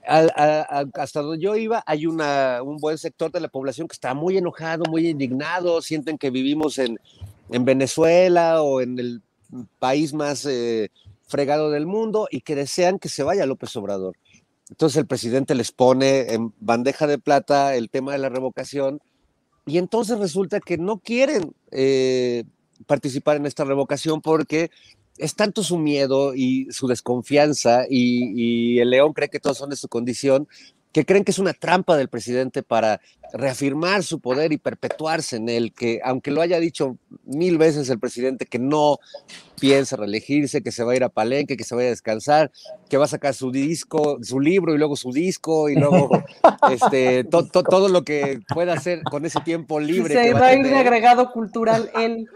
Hasta donde yo iba, hay un buen sector de la población que está muy enojado, muy indignado, sienten que vivimos en Venezuela o en el país más fregado del mundo y que desean que se vaya López Obrador. Entonces el presidente les pone en bandeja de plata el tema de la revocación y entonces resulta que no quieren participar en esta revocación porque es tanto su miedo y su desconfianza y el león cree que todos son de su condición, que creen que es una trampa del presidente para reafirmar su poder y perpetuarse en él, que aunque lo haya dicho 1000 veces el presidente que no piensa reelegirse, que se va a ir a Palenque, que se vaya a descansar, que va a sacar su disco, su libro y luego su disco y luego todo lo que pueda hacer con ese tiempo libre. Se que va a ir de agregado cultural él.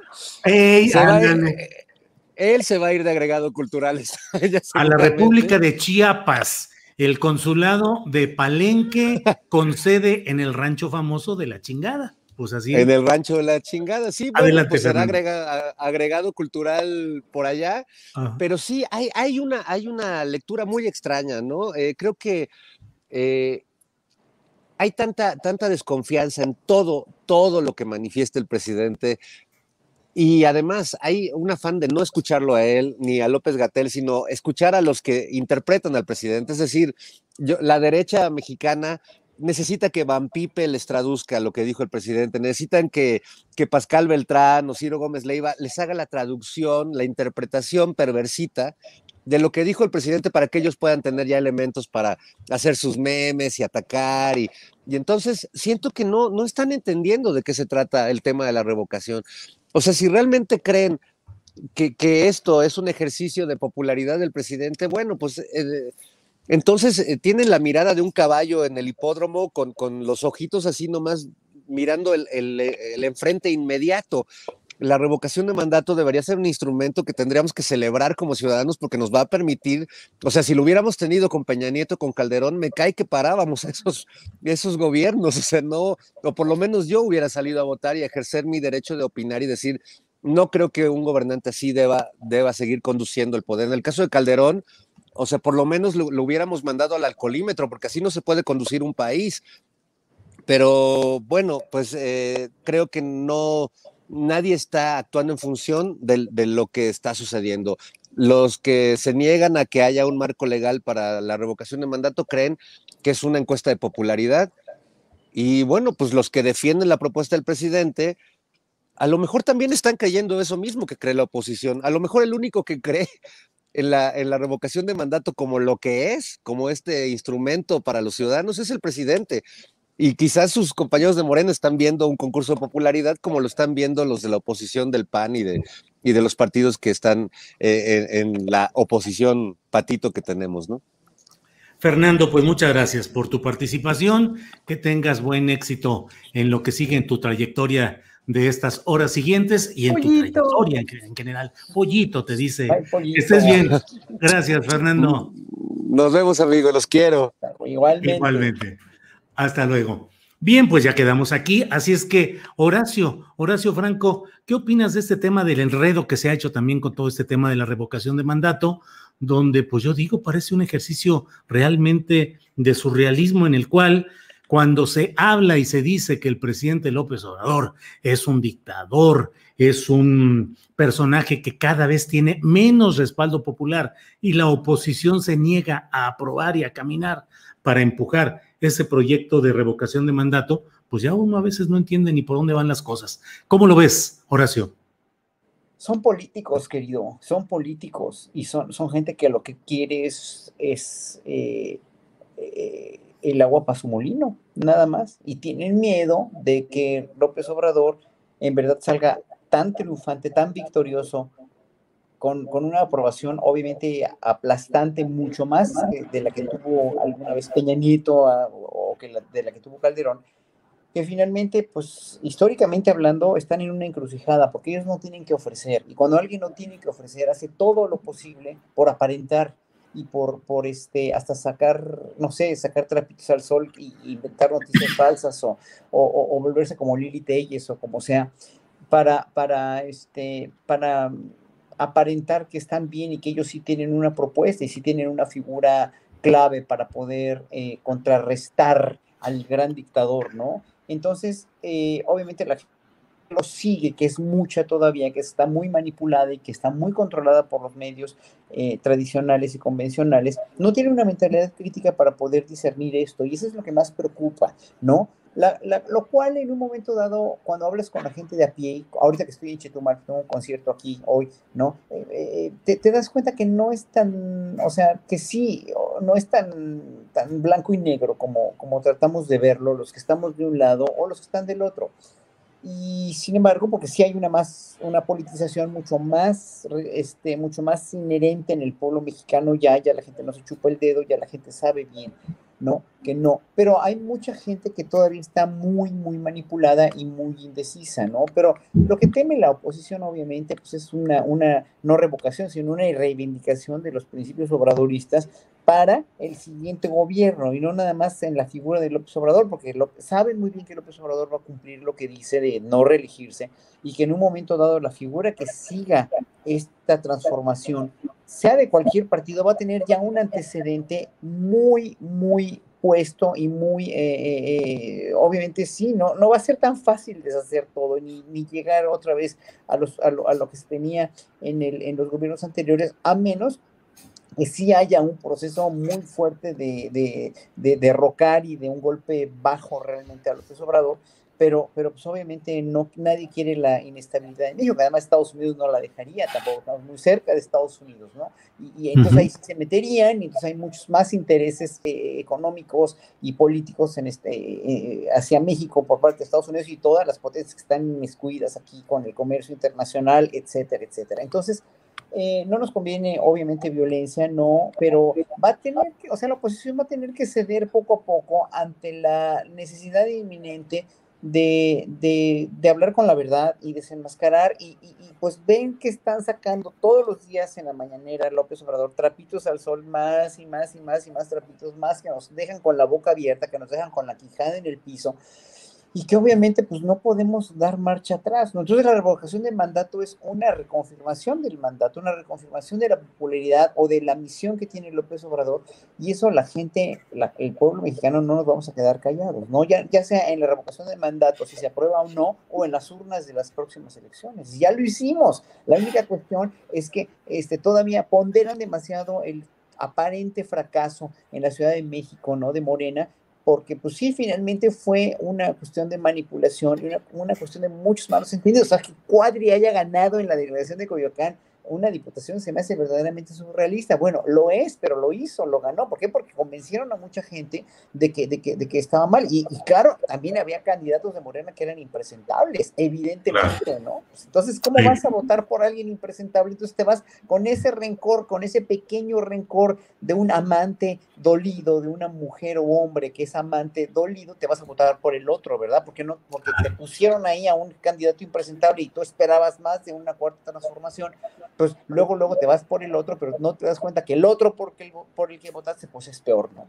Él se va a ir de agregado cultural. A la República de Chiapas, el consulado de Palenque con sede en el rancho famoso de La Chingada. Pues así es. En el rancho de La Chingada, sí. Adelante, pues será agregado cultural por allá. Ajá. Pero sí, hay una lectura muy extraña, ¿no? Creo que hay tanta desconfianza en todo lo que manifiesta el presidente. Y además hay un afán de no escucharlo a él ni a López-Gatell, sino escuchar a los que interpretan al presidente. Es decir, la derecha mexicana necesita que Van Pipe les traduzca lo que dijo el presidente, necesitan que Pascal Beltrán o Ciro Gómez Leiva les haga la traducción, la interpretación perversita de lo que dijo el presidente para que ellos puedan tener ya elementos para hacer sus memes y atacar. Y entonces siento que no están entendiendo de qué se trata el tema de la revocación. O sea, si realmente creen que esto es un ejercicio de popularidad del presidente, bueno, pues entonces tienen la mirada de un caballo en el hipódromo con los ojitos así nomás mirando el enfrente inmediato. La revocación de mandato debería ser un instrumento que tendríamos que celebrar como ciudadanos porque nos va a permitir, o sea, si lo hubiéramos tenido con Peña Nieto, con Calderón, me cae que parábamos esos gobiernos, o sea, no, o por lo menos yo hubiera salido a votar y a ejercer mi derecho de opinar y decir, no creo que un gobernante así deba seguir conduciendo el poder. En el caso de Calderón, o sea, por lo menos lo hubiéramos mandado al alcoholímetro, porque así no se puede conducir un país. Pero bueno, pues creo que nadie está actuando en función de lo que está sucediendo. Los que se niegan a que haya un marco legal para la revocación de mandato creen que es una encuesta de popularidad. Y bueno, pues los que defienden la propuesta del presidente, a lo mejor también están creyendo eso mismo que cree la oposición. A lo mejor el único que cree en la revocación de mandato como lo que es, como este instrumento para los ciudadanos, es el presidente. Y quizás sus compañeros de Morena están viendo un concurso de popularidad como lo están viendo los de la oposición del PAN y de los partidos que están en la oposición patito que tenemos, ¿no? Fernando, pues muchas gracias por tu participación, que tengas buen éxito en lo que sigue en tu trayectoria de estas horas siguientes y en Pollito. Tu trayectoria en general. Pollito te dice. Ay, que estés bien. Gracias, Fernando. Nos vemos, amigos, los quiero. Igualmente. Hasta luego. Bien, pues ya quedamos aquí. Así es que, Horacio Franco, ¿qué opinas de este tema del enredo que se ha hecho también con todo este tema de la revocación de mandato? Donde, pues yo digo, parece un ejercicio realmente de surrealismo en el cual, cuando se habla y se dice que el presidente López Obrador es un dictador, es un personaje que cada vez tiene menos respaldo popular y la oposición se niega a aprobar y a caminar para empujar ese proyecto de revocación de mandato, pues ya uno a veces no entiende ni por dónde van las cosas. ¿Cómo lo ves, Horacio? Son políticos, querido, son políticos y son gente que lo que quiere es el agua para su molino, nada más. Y tienen miedo de que López Obrador en verdad salga tan triunfante, tan victorioso, con una aprobación obviamente aplastante, mucho más de la que tuvo alguna vez Peña Nieto o de la que tuvo Calderón, que finalmente, pues históricamente hablando, están en una encrucijada, porque ellos no tienen que ofrecer, y cuando alguien no tiene que ofrecer, hace todo lo posible por aparentar, y por hasta sacar, no sé, sacar trapitos al sol y inventar noticias falsas o volverse como Lili Telles o como sea, para aparentar que están bien y que ellos sí tienen una propuesta y sí tienen una figura clave para poder contrarrestar al gran dictador, ¿no? Entonces, obviamente la gente lo sigue, que es mucha todavía, que está muy manipulada y que está muy controlada por los medios tradicionales y convencionales, no tiene una mentalidad crítica para poder discernir esto, y eso es lo que más preocupa, ¿no? Lo cual en un momento dado, cuando hablas con la gente de a pie, ahorita que estoy en Chetumal, tengo un concierto aquí hoy, ¿no? Te das cuenta que no es tan, o sea, que sí, no es tan blanco y negro como tratamos de verlo, los que estamos de un lado o los que están del otro. Y sin embargo, porque sí hay una politización mucho más inherente en el pueblo mexicano, ya la gente no se chupa el dedo, ya la gente sabe bien, ¿no? Que no. Pero hay mucha gente que todavía está muy, muy manipulada y muy indecisa, ¿no? Pero lo que teme la oposición, obviamente, pues es una no revocación, sino una reivindicación de los principios obradoristas para el siguiente gobierno, y no nada más en la figura de López Obrador, porque saben muy bien que López Obrador va a cumplir lo que dice de no reelegirse, y que en un momento dado la figura que siga esta transformación, sea de cualquier partido, va a tener ya un antecedente muy, muy puesto y muy, obviamente sí, no va a ser tan fácil deshacer todo, ni llegar otra vez a lo que se tenía en los gobiernos anteriores, a menos que sí haya un proceso muy fuerte de derrocar y de un golpe bajo realmente a López Obrador, pero pues obviamente nadie quiere la inestabilidad en México, que además Estados Unidos no la dejaría tampoco, estamos muy cerca de Estados Unidos, ¿no? Y entonces ahí se meterían, y entonces hay muchos más intereses económicos y políticos hacia México por parte de Estados Unidos y todas las potencias que están inmiscuidas aquí con el comercio internacional, etcétera, etcétera. Entonces, no nos conviene, obviamente, violencia, no, pero va a tener que, o sea, la oposición va a tener que ceder poco a poco ante la necesidad inminente de hablar con la verdad y desenmascarar, y pues ven que están sacando todos los días en la mañanera López Obrador trapitos al sol, más y más y más y más trapitos, más que nos dejan con la boca abierta, que nos dejan con la quijada en el piso, y que obviamente pues no podemos dar marcha atrás, ¿no? Entonces la revocación del mandato es una reconfirmación del mandato, una reconfirmación de la popularidad o de la misión que tiene López Obrador, y eso la gente, el pueblo mexicano, no nos vamos a quedar callados, ¿no? Ya sea en la revocación del mandato, si se aprueba o no, o en las urnas de las próximas elecciones. Ya lo hicimos. La única cuestión es que todavía ponderan demasiado el aparente fracaso en la Ciudad de México, ¿no? De Morena, porque pues sí, finalmente fue una cuestión de manipulación y una cuestión de muchos malos entendidos. O sea, que Cuadri haya ganado en la delegación de Coyoacán una diputación se me hace verdaderamente surrealista. Bueno, lo es, pero lo hizo, lo ganó. ¿Por qué? Porque convencieron a mucha gente de que estaba mal. Y claro, también había candidatos de Morena que eran impresentables, evidentemente, claro, ¿no? Pues entonces, ¿cómo vas a votar por alguien impresentable? Entonces te vas con ese rencor, con ese pequeño rencor de un amante dolido, de una mujer o hombre que es amante dolido, te vas a votar por el otro, ¿verdad? Porque te pusieron ahí a un candidato impresentable y tú esperabas más de una cuarta transformación. Pues luego te vas por el otro, pero no te das cuenta que el otro por el que votaste, pues es peor, ¿no?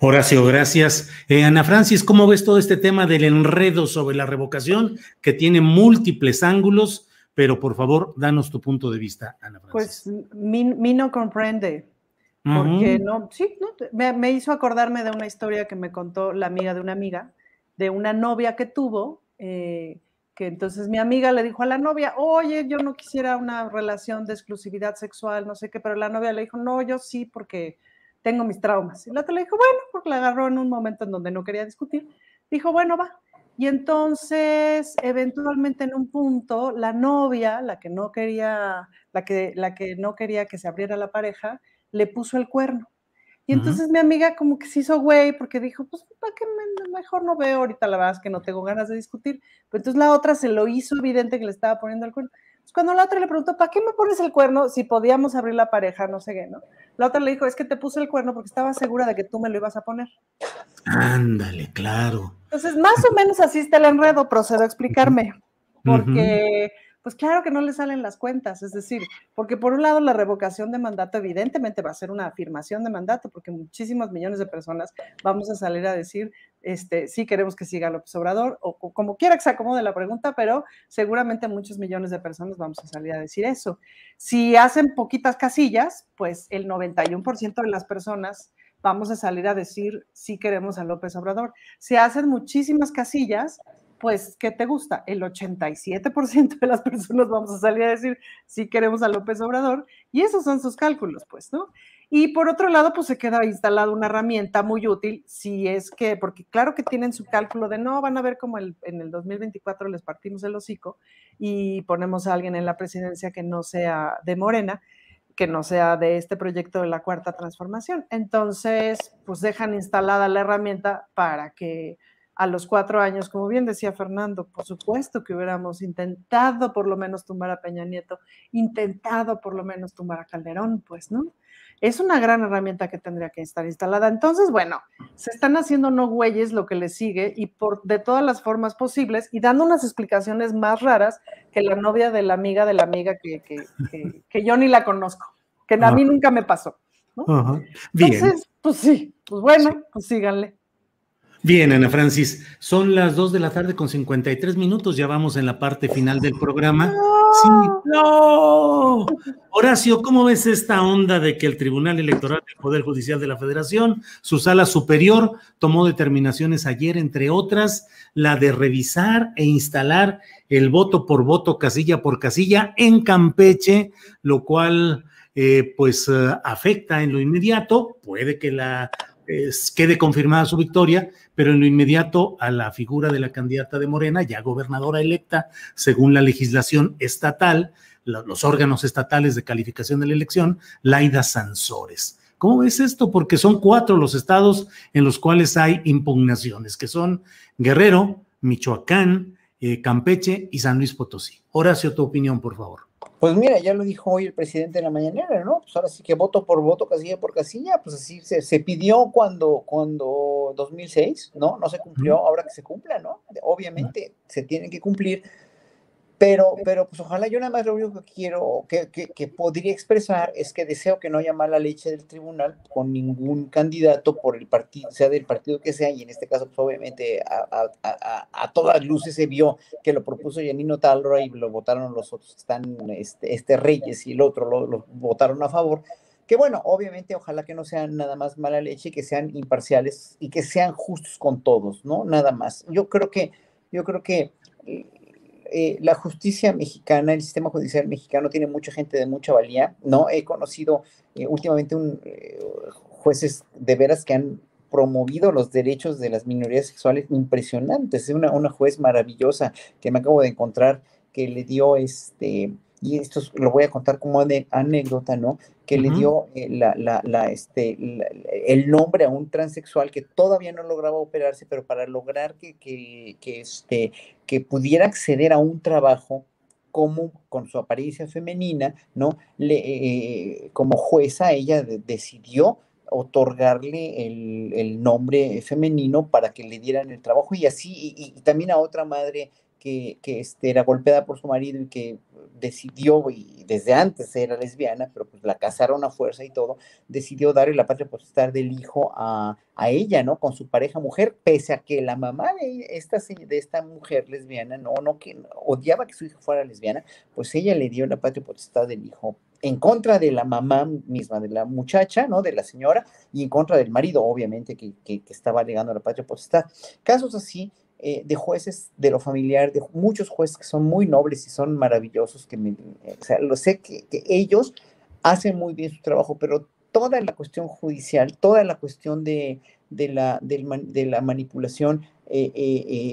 Horacio, gracias. Ana Francis, ¿cómo ves todo este tema del enredo sobre la revocación, que tiene múltiples ángulos? Pero por favor, danos tu punto de vista, Ana Francis. Pues mi no comprende, porque me hizo acordarme de una historia que me contó la amiga de una amiga, de una novia que tuvo, que entonces mi amiga le dijo a la novia, oye, yo no quisiera una relación de exclusividad sexual, no sé qué, pero la novia le dijo, no, yo sí, porque tengo mis traumas. Y la otra le dijo, bueno, porque la agarró en un momento en donde no quería discutir, dijo, bueno, va. Y entonces, eventualmente en un punto, la novia, la que no quería que se abriera la pareja, le puso el cuerno. Y entonces mi amiga como que se hizo güey porque dijo, pues, ¿para qué mejor no veo ahorita? La verdad es que no tengo ganas de discutir. Pero entonces la otra se lo hizo evidente que le estaba poniendo el cuerno. Entonces cuando la otra le preguntó, ¿para qué me pones el cuerno si podíamos abrir la pareja? No sé qué, ¿no? La otra le dijo, es que te puse el cuerno porque estaba segura de que tú me lo ibas a poner. Ándale, claro. Entonces, más o menos así está el enredo, procedo a explicarme. Porque pues claro que no le salen las cuentas, es decir, porque por un lado la revocación de mandato evidentemente va a ser una afirmación de mandato, porque muchísimos millones de personas vamos a salir a decir, sí queremos que siga López Obrador, o como quiera que se acomode la pregunta, pero seguramente muchos millones de personas vamos a salir a decir eso. Si hacen poquitas casillas, pues el 91% de las personas vamos a salir a decir sí queremos a López Obrador. Si hacen muchísimas casillas, pues, ¿qué te gusta? El 87% de las personas vamos a salir a decir sí queremos a López Obrador, y esos son sus cálculos, pues, ¿no? Y por otro lado, pues se queda instalada una herramienta muy útil, si es que, porque claro que tienen su cálculo de no, van a ver como en el 2024 les partimos el hocico y ponemos a alguien en la presidencia que no sea de Morena, que no sea de este proyecto de la Cuarta Transformación. Entonces, pues dejan instalada la herramienta para que a los 4 años, como bien decía Fernando, por supuesto que hubiéramos intentado por lo menos tumbar a Peña Nieto, intentado por lo menos tumbar a Calderón, pues, ¿no? Es una gran herramienta que tendría que estar instalada. Entonces, bueno, se están haciendo no güeyes lo que les sigue y de todas las formas posibles y dando unas explicaciones más raras que la novia de la amiga que yo ni la conozco, que a mí nunca me pasó, ¿no? Bien. Entonces, pues sí, pues bueno, pues síganle. Bien, Ana Francis, son las 2:53 p.m, ya vamos en la parte final del programa. ¡No! Sí, no. Horacio, ¿cómo ves esta onda de que el Tribunal Electoral del Poder Judicial de la Federación, su sala superior, tomó determinaciones ayer, entre otras, la de revisar e instalar el voto por voto, casilla por casilla en Campeche, lo cual afecta en lo inmediato, puede que quede confirmada su victoria, pero en lo inmediato a la figura de la candidata de Morena, ya gobernadora electa, según la legislación estatal, los órganos estatales de calificación de la elección, Laida Sansores. ¿Cómo ves esto? Porque son 4 los estados en los cuales hay impugnaciones, que son Guerrero, Michoacán, Campeche y San Luis Potosí. Horacio, tu opinión, por favor. Pues mira, ya lo dijo hoy el presidente en la mañanera, ¿no? Pues ahora sí que voto por voto, casilla por casilla, pues así se pidió cuando 2006, ¿no? No se cumplió, ahora que se cumpla, ¿no? Obviamente se tienen que cumplir, pero pues ojalá, yo nada más lo único que quiero, que podría expresar es que deseo que no haya mala leche del tribunal con ningún candidato por el partido, sea del partido que sea, y en este caso pues obviamente a todas luces se vio que lo propuso Yanino Talra y lo votaron los otros que están, Reyes y el otro lo votaron a favor, que bueno, obviamente ojalá que no sean nada más mala leche, que sean imparciales y que sean justos con todos, ¿no? Nada más. Yo creo que la justicia mexicana, el sistema judicial mexicano tiene mucha gente de mucha valía, ¿no? He conocido últimamente jueces de veras que han promovido los derechos de las minorías sexuales impresionantes. Es una juez maravillosa que me acabo de encontrar, que le dio y esto lo voy a contar como anécdota, ¿no? Que le dio el nombre a un transexual que todavía no lograba operarse, pero para lograr que pudiera acceder a un trabajo como con su apariencia femenina, ¿no? Como jueza, ella decidió otorgarle el nombre femenino para que le dieran el trabajo, y así, y también a otra madre que era golpeada por su marido y que decidió, y desde antes era lesbiana, pero pues la casaron a fuerza y todo, decidió darle la patria potestad del hijo a ella, ¿no? Con su pareja mujer, pese a que la mamá de esta mujer lesbiana, que odiaba que su hija fuera lesbiana, pues ella le dio la patria potestad del hijo en contra de la mamá misma, de la muchacha, ¿no? De la señora, y en contra del marido, obviamente, que estaba alegando la patria potestad. Casos así, de jueces de lo familiar, de muchos jueces que son muy nobles y son maravillosos, o sea, lo sé que ellos hacen muy bien su trabajo, pero toda la cuestión judicial, toda la cuestión de la manipulación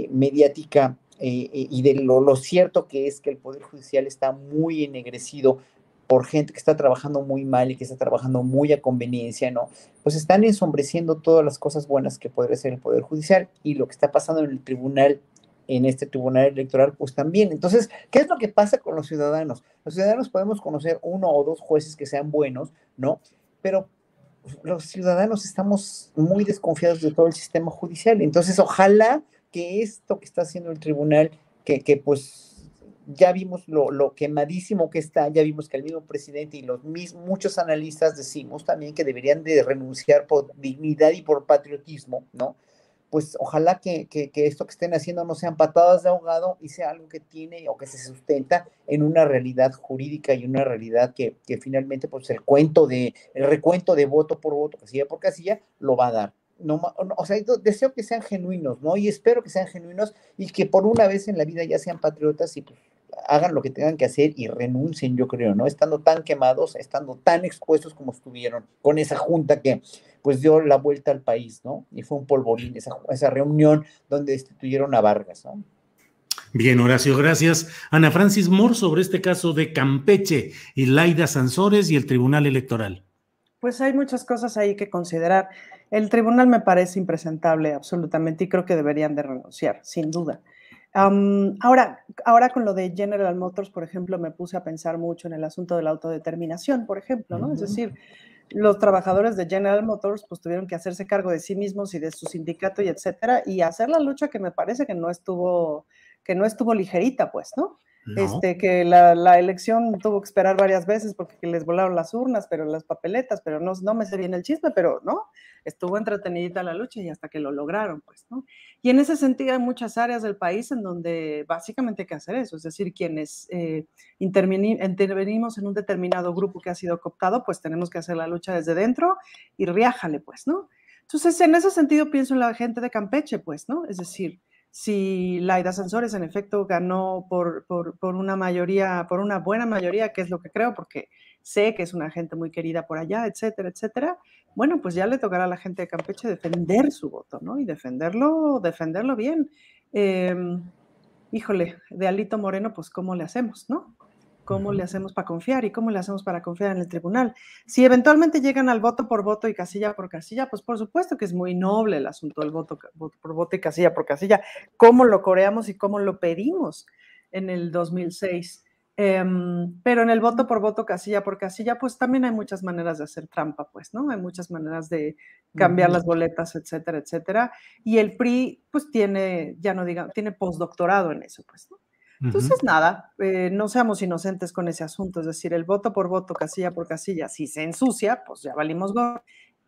mediática, y de lo cierto que es que el Poder Judicial está muy ennegrecido por gente que está trabajando muy mal y que está trabajando muy a conveniencia, ¿no? Pues están ensombreciendo todas las cosas buenas que podría ser el Poder Judicial, y lo que está pasando en el tribunal, en este tribunal electoral, pues también. Entonces, ¿qué es lo que pasa con los ciudadanos? Los ciudadanos podemos conocer 1 o 2 jueces que sean buenos, ¿no? Pero los ciudadanos estamos muy desconfiados de todo el sistema judicial. Entonces, ojalá que esto que está haciendo el tribunal, que pues ya vimos lo quemadísimo que está, ya vimos que el mismo presidente y muchos analistas decimos también que deberían de renunciar por dignidad y por patriotismo, ¿no? Pues ojalá que esto que estén haciendo no sean patadas de ahogado y sea algo que tiene o que se sustenta en una realidad jurídica y una realidad que finalmente pues el recuento de voto por voto, casilla por casilla, lo va a dar. No, o sea, deseo que sean genuinos, ¿no? Y espero que sean genuinos y que por una vez en la vida ya sean patriotas y pues hagan lo que tengan que hacer y renuncien, yo creo, ¿no? Estando tan quemados, estando tan expuestos como estuvieron con esa junta que pues dio la vuelta al país, ¿no? Y fue un polvorín esa reunión donde destituyeron a Vargas, ¿no? Bien, Horacio, gracias. Ana Francis Moore, sobre este caso de Campeche y Laida Sansores y el Tribunal Electoral. Pues hay muchas cosas ahí que considerar. El tribunal me parece impresentable absolutamente y creo que deberían de renunciar, sin duda. Ahora con lo de General Motors, por ejemplo, me puse a pensar mucho en el asunto de la autodeterminación, por ejemplo, ¿no? Es decir, los trabajadores de General Motors pues tuvieron que hacerse cargo de sí mismos y de su sindicato y etcétera, y hacer la lucha que me parece que no estuvo ligerita, pues, ¿no? No. Que la elección tuvo que esperar varias veces porque les volaron las urnas, pero las papeletas, pero no me sé bien el chisme, pero no, estuvo entretenidita la lucha y hasta que lo lograron, pues, ¿no? Y en ese sentido hay muchas áreas del país en donde básicamente hay que hacer eso, es decir, quienes intervenimos en un determinado grupo que ha sido cooptado, pues tenemos que hacer la lucha desde dentro y riájale, pues, ¿no? Entonces, en ese sentido pienso en la gente de Campeche, pues, ¿no? Es decir, si Laida Sansores en efecto ganó por una mayoría, por una buena mayoría, que es lo que creo, porque sé que es una gente muy querida por allá, etcétera, etcétera, bueno, pues ya le tocará a la gente de Campeche defender su voto, ¿no? Y defenderlo bien. Híjole, de Alito Moreno, pues ¿cómo le hacemos, no? ¿Cómo le hacemos para confiar y cómo le hacemos para confiar en el tribunal? Si eventualmente llegan al voto por voto y casilla por casilla, pues por supuesto que es muy noble el asunto del voto por voto y casilla por casilla, cómo lo coreamos y cómo lo pedimos en el 2006. Pero en el voto por voto, casilla por casilla, pues también hay muchas maneras de hacer trampa, pues, ¿no? Hay muchas maneras de cambiar las boletas, etcétera, etcétera. Y el PRI, pues tiene postdoctorado en eso, pues, ¿no? Entonces, nada, no seamos inocentes con ese asunto, es decir, el voto por voto, casilla por casilla, si se ensucia, pues ya valimos gorro.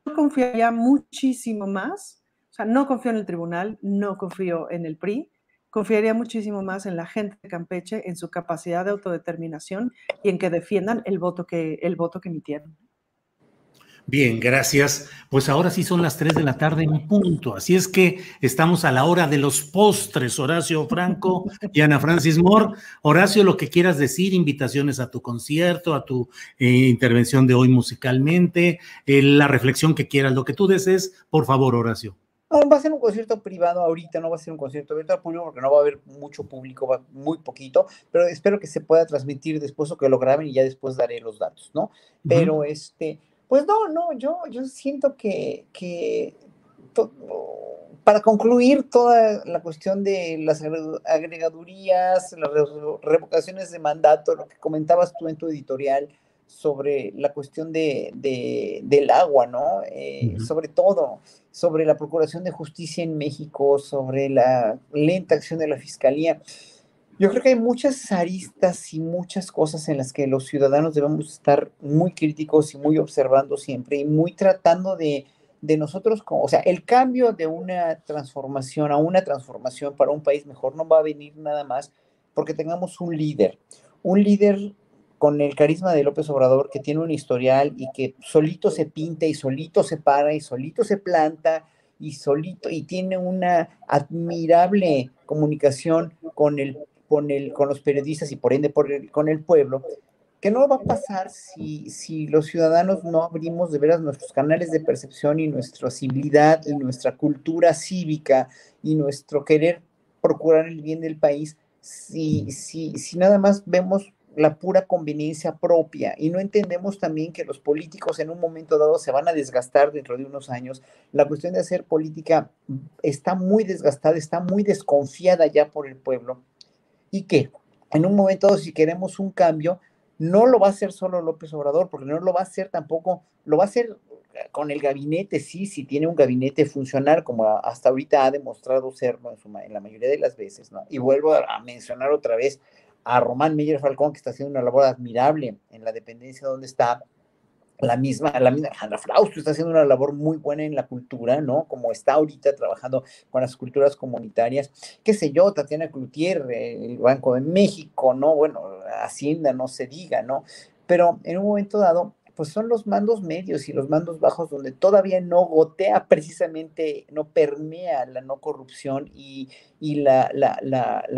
Yo confiaría muchísimo más, o sea, no confío en el tribunal, no confío en el PRI, confiaría muchísimo más en la gente de Campeche, en su capacidad de autodeterminación y en que defiendan el voto que emitieron. Bien, gracias. Pues ahora sí son las 3 de la tarde en punto. Así es que estamos a la hora de los postres, Horacio Franco y Ana Francis Moore. Horacio, lo que quieras decir, invitaciones a tu concierto, a tu intervención de hoy musicalmente, la reflexión que quieras, lo que tú desees, por favor, Horacio. No, va a ser un concierto privado ahorita, no va a ser un concierto abierto al público porque no va a haber mucho público, va muy poquito, pero espero que se pueda transmitir después o que lo graben y ya después daré los datos, ¿no? Pero pues no, yo siento que para concluir toda la cuestión de las agregadurías, las revocaciones de mandato, lo que comentabas tú en tu editorial sobre la cuestión del agua, ¿no? Sobre todo, sobre la Procuración de Justicia en México, sobre la lenta acción de la Fiscalía. Yo creo que hay muchas aristas y muchas cosas en las que los ciudadanos debemos estar muy críticos y muy observando siempre y muy tratando de nosotros, o sea, el cambio de una transformación a una transformación para un país mejor no va a venir nada más porque tengamos un líder con el carisma de López Obrador que tiene un historial y que solito se pinta y solito se para y solito se planta y tiene una admirable comunicación con los periodistas y por ende con el pueblo, que no va a pasar si los ciudadanos no abrimos de veras nuestros canales de percepción y nuestra civilidad y nuestra cultura cívica y nuestro querer procurar el bien del país, si nada más vemos la pura conveniencia propia y no entendemos también que los políticos en un momento dado se van a desgastar dentro de unos años. La cuestión de hacer política está muy desgastada, está muy desconfiada ya por el pueblo y que en un momento dado, si queremos un cambio, no lo va a hacer solo López Obrador, porque no lo va a hacer tampoco, lo va a hacer con el gabinete, sí, si tiene un gabinete funcional, como hasta ahorita ha demostrado serlo en la mayoría de las veces, ¿no? Y vuelvo a mencionar otra vez a Román Meyer Falcón, que está haciendo una labor admirable en la dependencia donde está, la misma Alejandra Frausto está haciendo una labor muy buena en la cultura, ¿no? Como está ahorita trabajando con las culturas comunitarias, qué sé yo, Tatiana Cloutier, el Banco de México, ¿no? Bueno, Hacienda, no se diga, ¿no? Pero en un momento dado, pues son los mandos medios y los mandos bajos donde todavía no gotea precisamente, no permea la no corrupción y la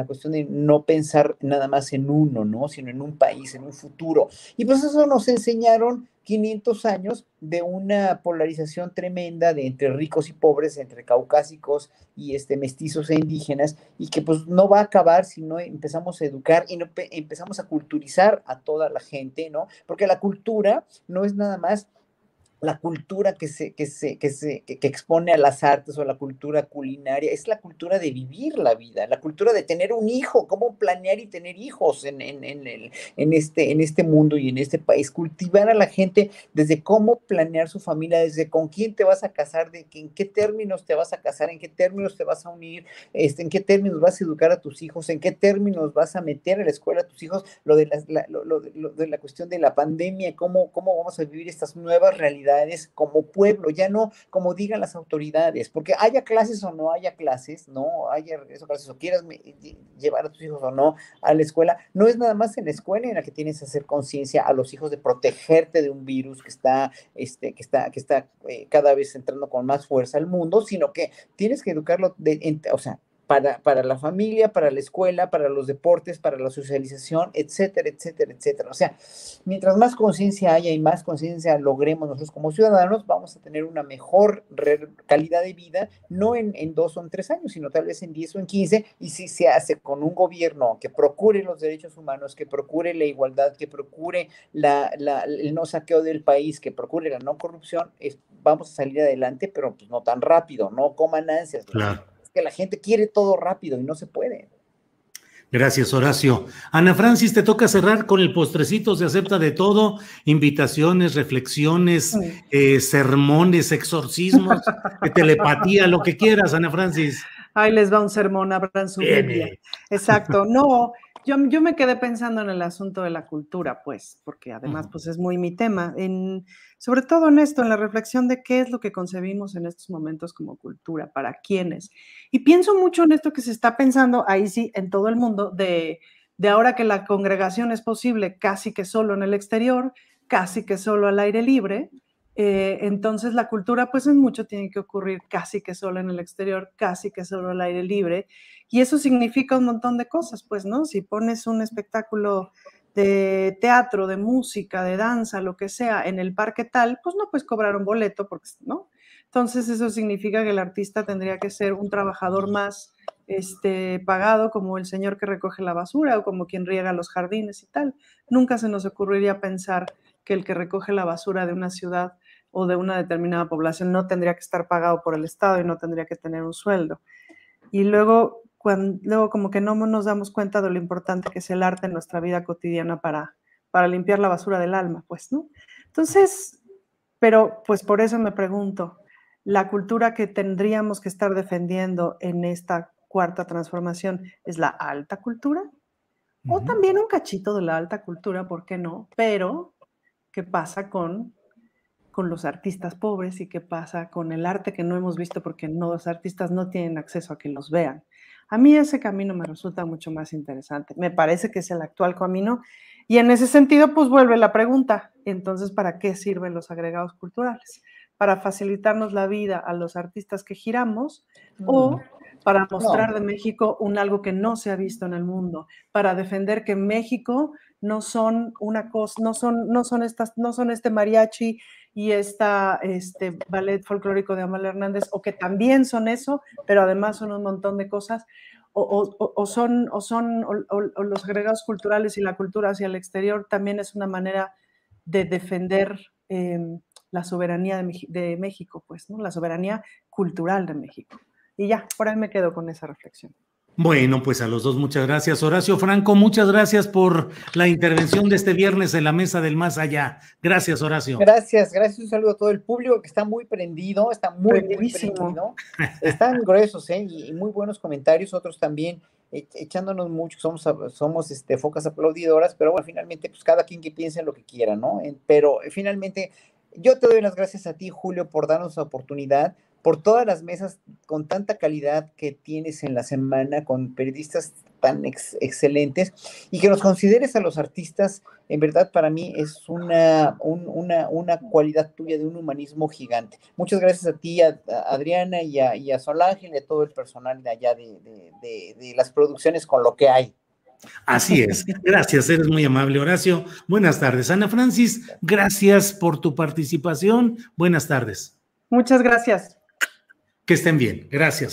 cuestión de no pensar nada más en uno, ¿no? Sino en un país, en un futuro. Y pues eso nos enseñaron 500 años de una polarización tremenda de entre ricos y pobres, entre caucásicos y mestizos e indígenas, y que pues no va a acabar si no empezamos a educar y no empezamos a culturizar a toda la gente, ¿no? Porque la cultura no es nada más la cultura que expone a las artes o la cultura culinaria, es la cultura de vivir la vida, la cultura de tener un hijo, cómo planear y tener hijos en este mundo y en este país, cultivar a la gente desde cómo planear su familia, desde con quién te vas a casar, en qué términos te vas a casar, en qué términos te vas a unir, en qué términos vas a educar a tus hijos, en qué términos vas a meter a la escuela a tus hijos, lo de la cuestión de la pandemia, cómo vamos a vivir estas nuevas realidades como pueblo, ya no como digan las autoridades, porque haya clases o no haya clases, no haya regreso a clases o quieras llevar a tus hijos o no a la escuela, no es nada más en la escuela en la que tienes que hacer conciencia a los hijos de protegerte de un virus que está cada vez entrando con más fuerza al mundo, sino que tienes que educarlo, o sea, para la familia, para la escuela, para los deportes, para la socialización, etcétera, etcétera, etcétera. O sea, mientras más conciencia haya y más conciencia logremos nosotros como ciudadanos, vamos a tener una mejor calidad de vida, no en 2 o en 3 años, sino tal vez en 10 o en 15, y si se hace con un gobierno que procure los derechos humanos, que procure la igualdad, que procure el no saqueo del país, que procure la no corrupción, vamos a salir adelante, pero pues no tan rápido, no coman ansias. Claro. Que la gente quiere todo rápido y no se puede. Gracias, Horacio. Ana Francis, te toca cerrar con el postrecito, se acepta de todo, invitaciones, reflexiones, sermones, exorcismos, telepatía, lo que quieras, Ana Francis. Ahí les va un sermón, abran su Biblia. Exacto. No, yo me quedé pensando en el asunto de la cultura, pues, porque además pues es muy mi tema, sobre todo en esto, en la reflexión de qué es lo que concebimos en estos momentos como cultura, para quiénes. Y pienso mucho en esto que se está pensando, ahí sí, en todo el mundo, de ahora que la congregación es posible casi que solo en el exterior, casi que solo al aire libre. Entonces la cultura pues en mucho tiene que ocurrir casi que solo en el exterior, casi que solo al aire libre, y eso significa un montón de cosas, pues, ¿no? Si pones un espectáculo de teatro, de música, de danza, lo que sea, en el parque tal, pues no puedes cobrar un boleto, porque, ¿no? Entonces eso significa que el artista tendría que ser un trabajador más pagado, como el señor que recoge la basura o como quien riega los jardines y tal. Nunca se nos ocurriría pensar que el que recoge la basura de una ciudad o de una determinada población no tendría que estar pagado por el Estado y no tendría que tener un sueldo. Y luego como que no nos damos cuenta de lo importante que es el arte en nuestra vida cotidiana para limpiar la basura del alma, pues, ¿no? Entonces, pero pues por eso me pregunto, ¿la cultura que tendríamos que estar defendiendo en esta cuarta transformación es la alta cultura? O también un cachito de la alta cultura, ¿por qué no? Pero, ¿qué pasa con los artistas pobres y qué pasa con el arte que no hemos visto porque los artistas no tienen acceso a que los vean? A mí ese camino me resulta mucho más interesante. Me parece que es el actual camino y en ese sentido pues vuelve la pregunta, entonces ¿para qué sirven los agregados culturales? ¿Para facilitarnos la vida a los artistas que giramos o para mostrar de México algo que no se ha visto en el mundo, para defender que México no son una cosa, no son este mariachi y ballet folclórico de Amalia Hernández, o que también son eso, pero además son un montón de cosas, o los agregados culturales y la cultura hacia el exterior también es una manera de defender la soberanía de México, pues, ¿no? La soberanía cultural de México. Y ya, por ahí me quedo con esa reflexión. Bueno, pues a los dos muchas gracias. Horacio Franco, muchas gracias por la intervención de este viernes en la Mesa del Más Allá. Gracias, Horacio. Gracias, un saludo a todo el público que está muy prendido, está muy prendido. Están gruesos, y muy buenos comentarios, otros también echándonos mucho, somos focas aplaudidoras, pero bueno, finalmente, pues cada quien que piense en lo que quiera, ¿no? Pero finalmente, yo te doy las gracias a ti, Julio, por darnos la oportunidad, por todas las mesas con tanta calidad que tienes en la semana, con periodistas tan excelentes, y que nos consideres a los artistas, en verdad para mí es una cualidad tuya de un humanismo gigante. Muchas gracias a ti, a Adriana y a Sol Ángel y a todo el personal de allá de las producciones Con lo que hay. Así es, gracias, eres muy amable, Horacio. Buenas tardes. Ana Francis, gracias por tu participación. Buenas tardes. Muchas gracias. Que estén bien, gracias.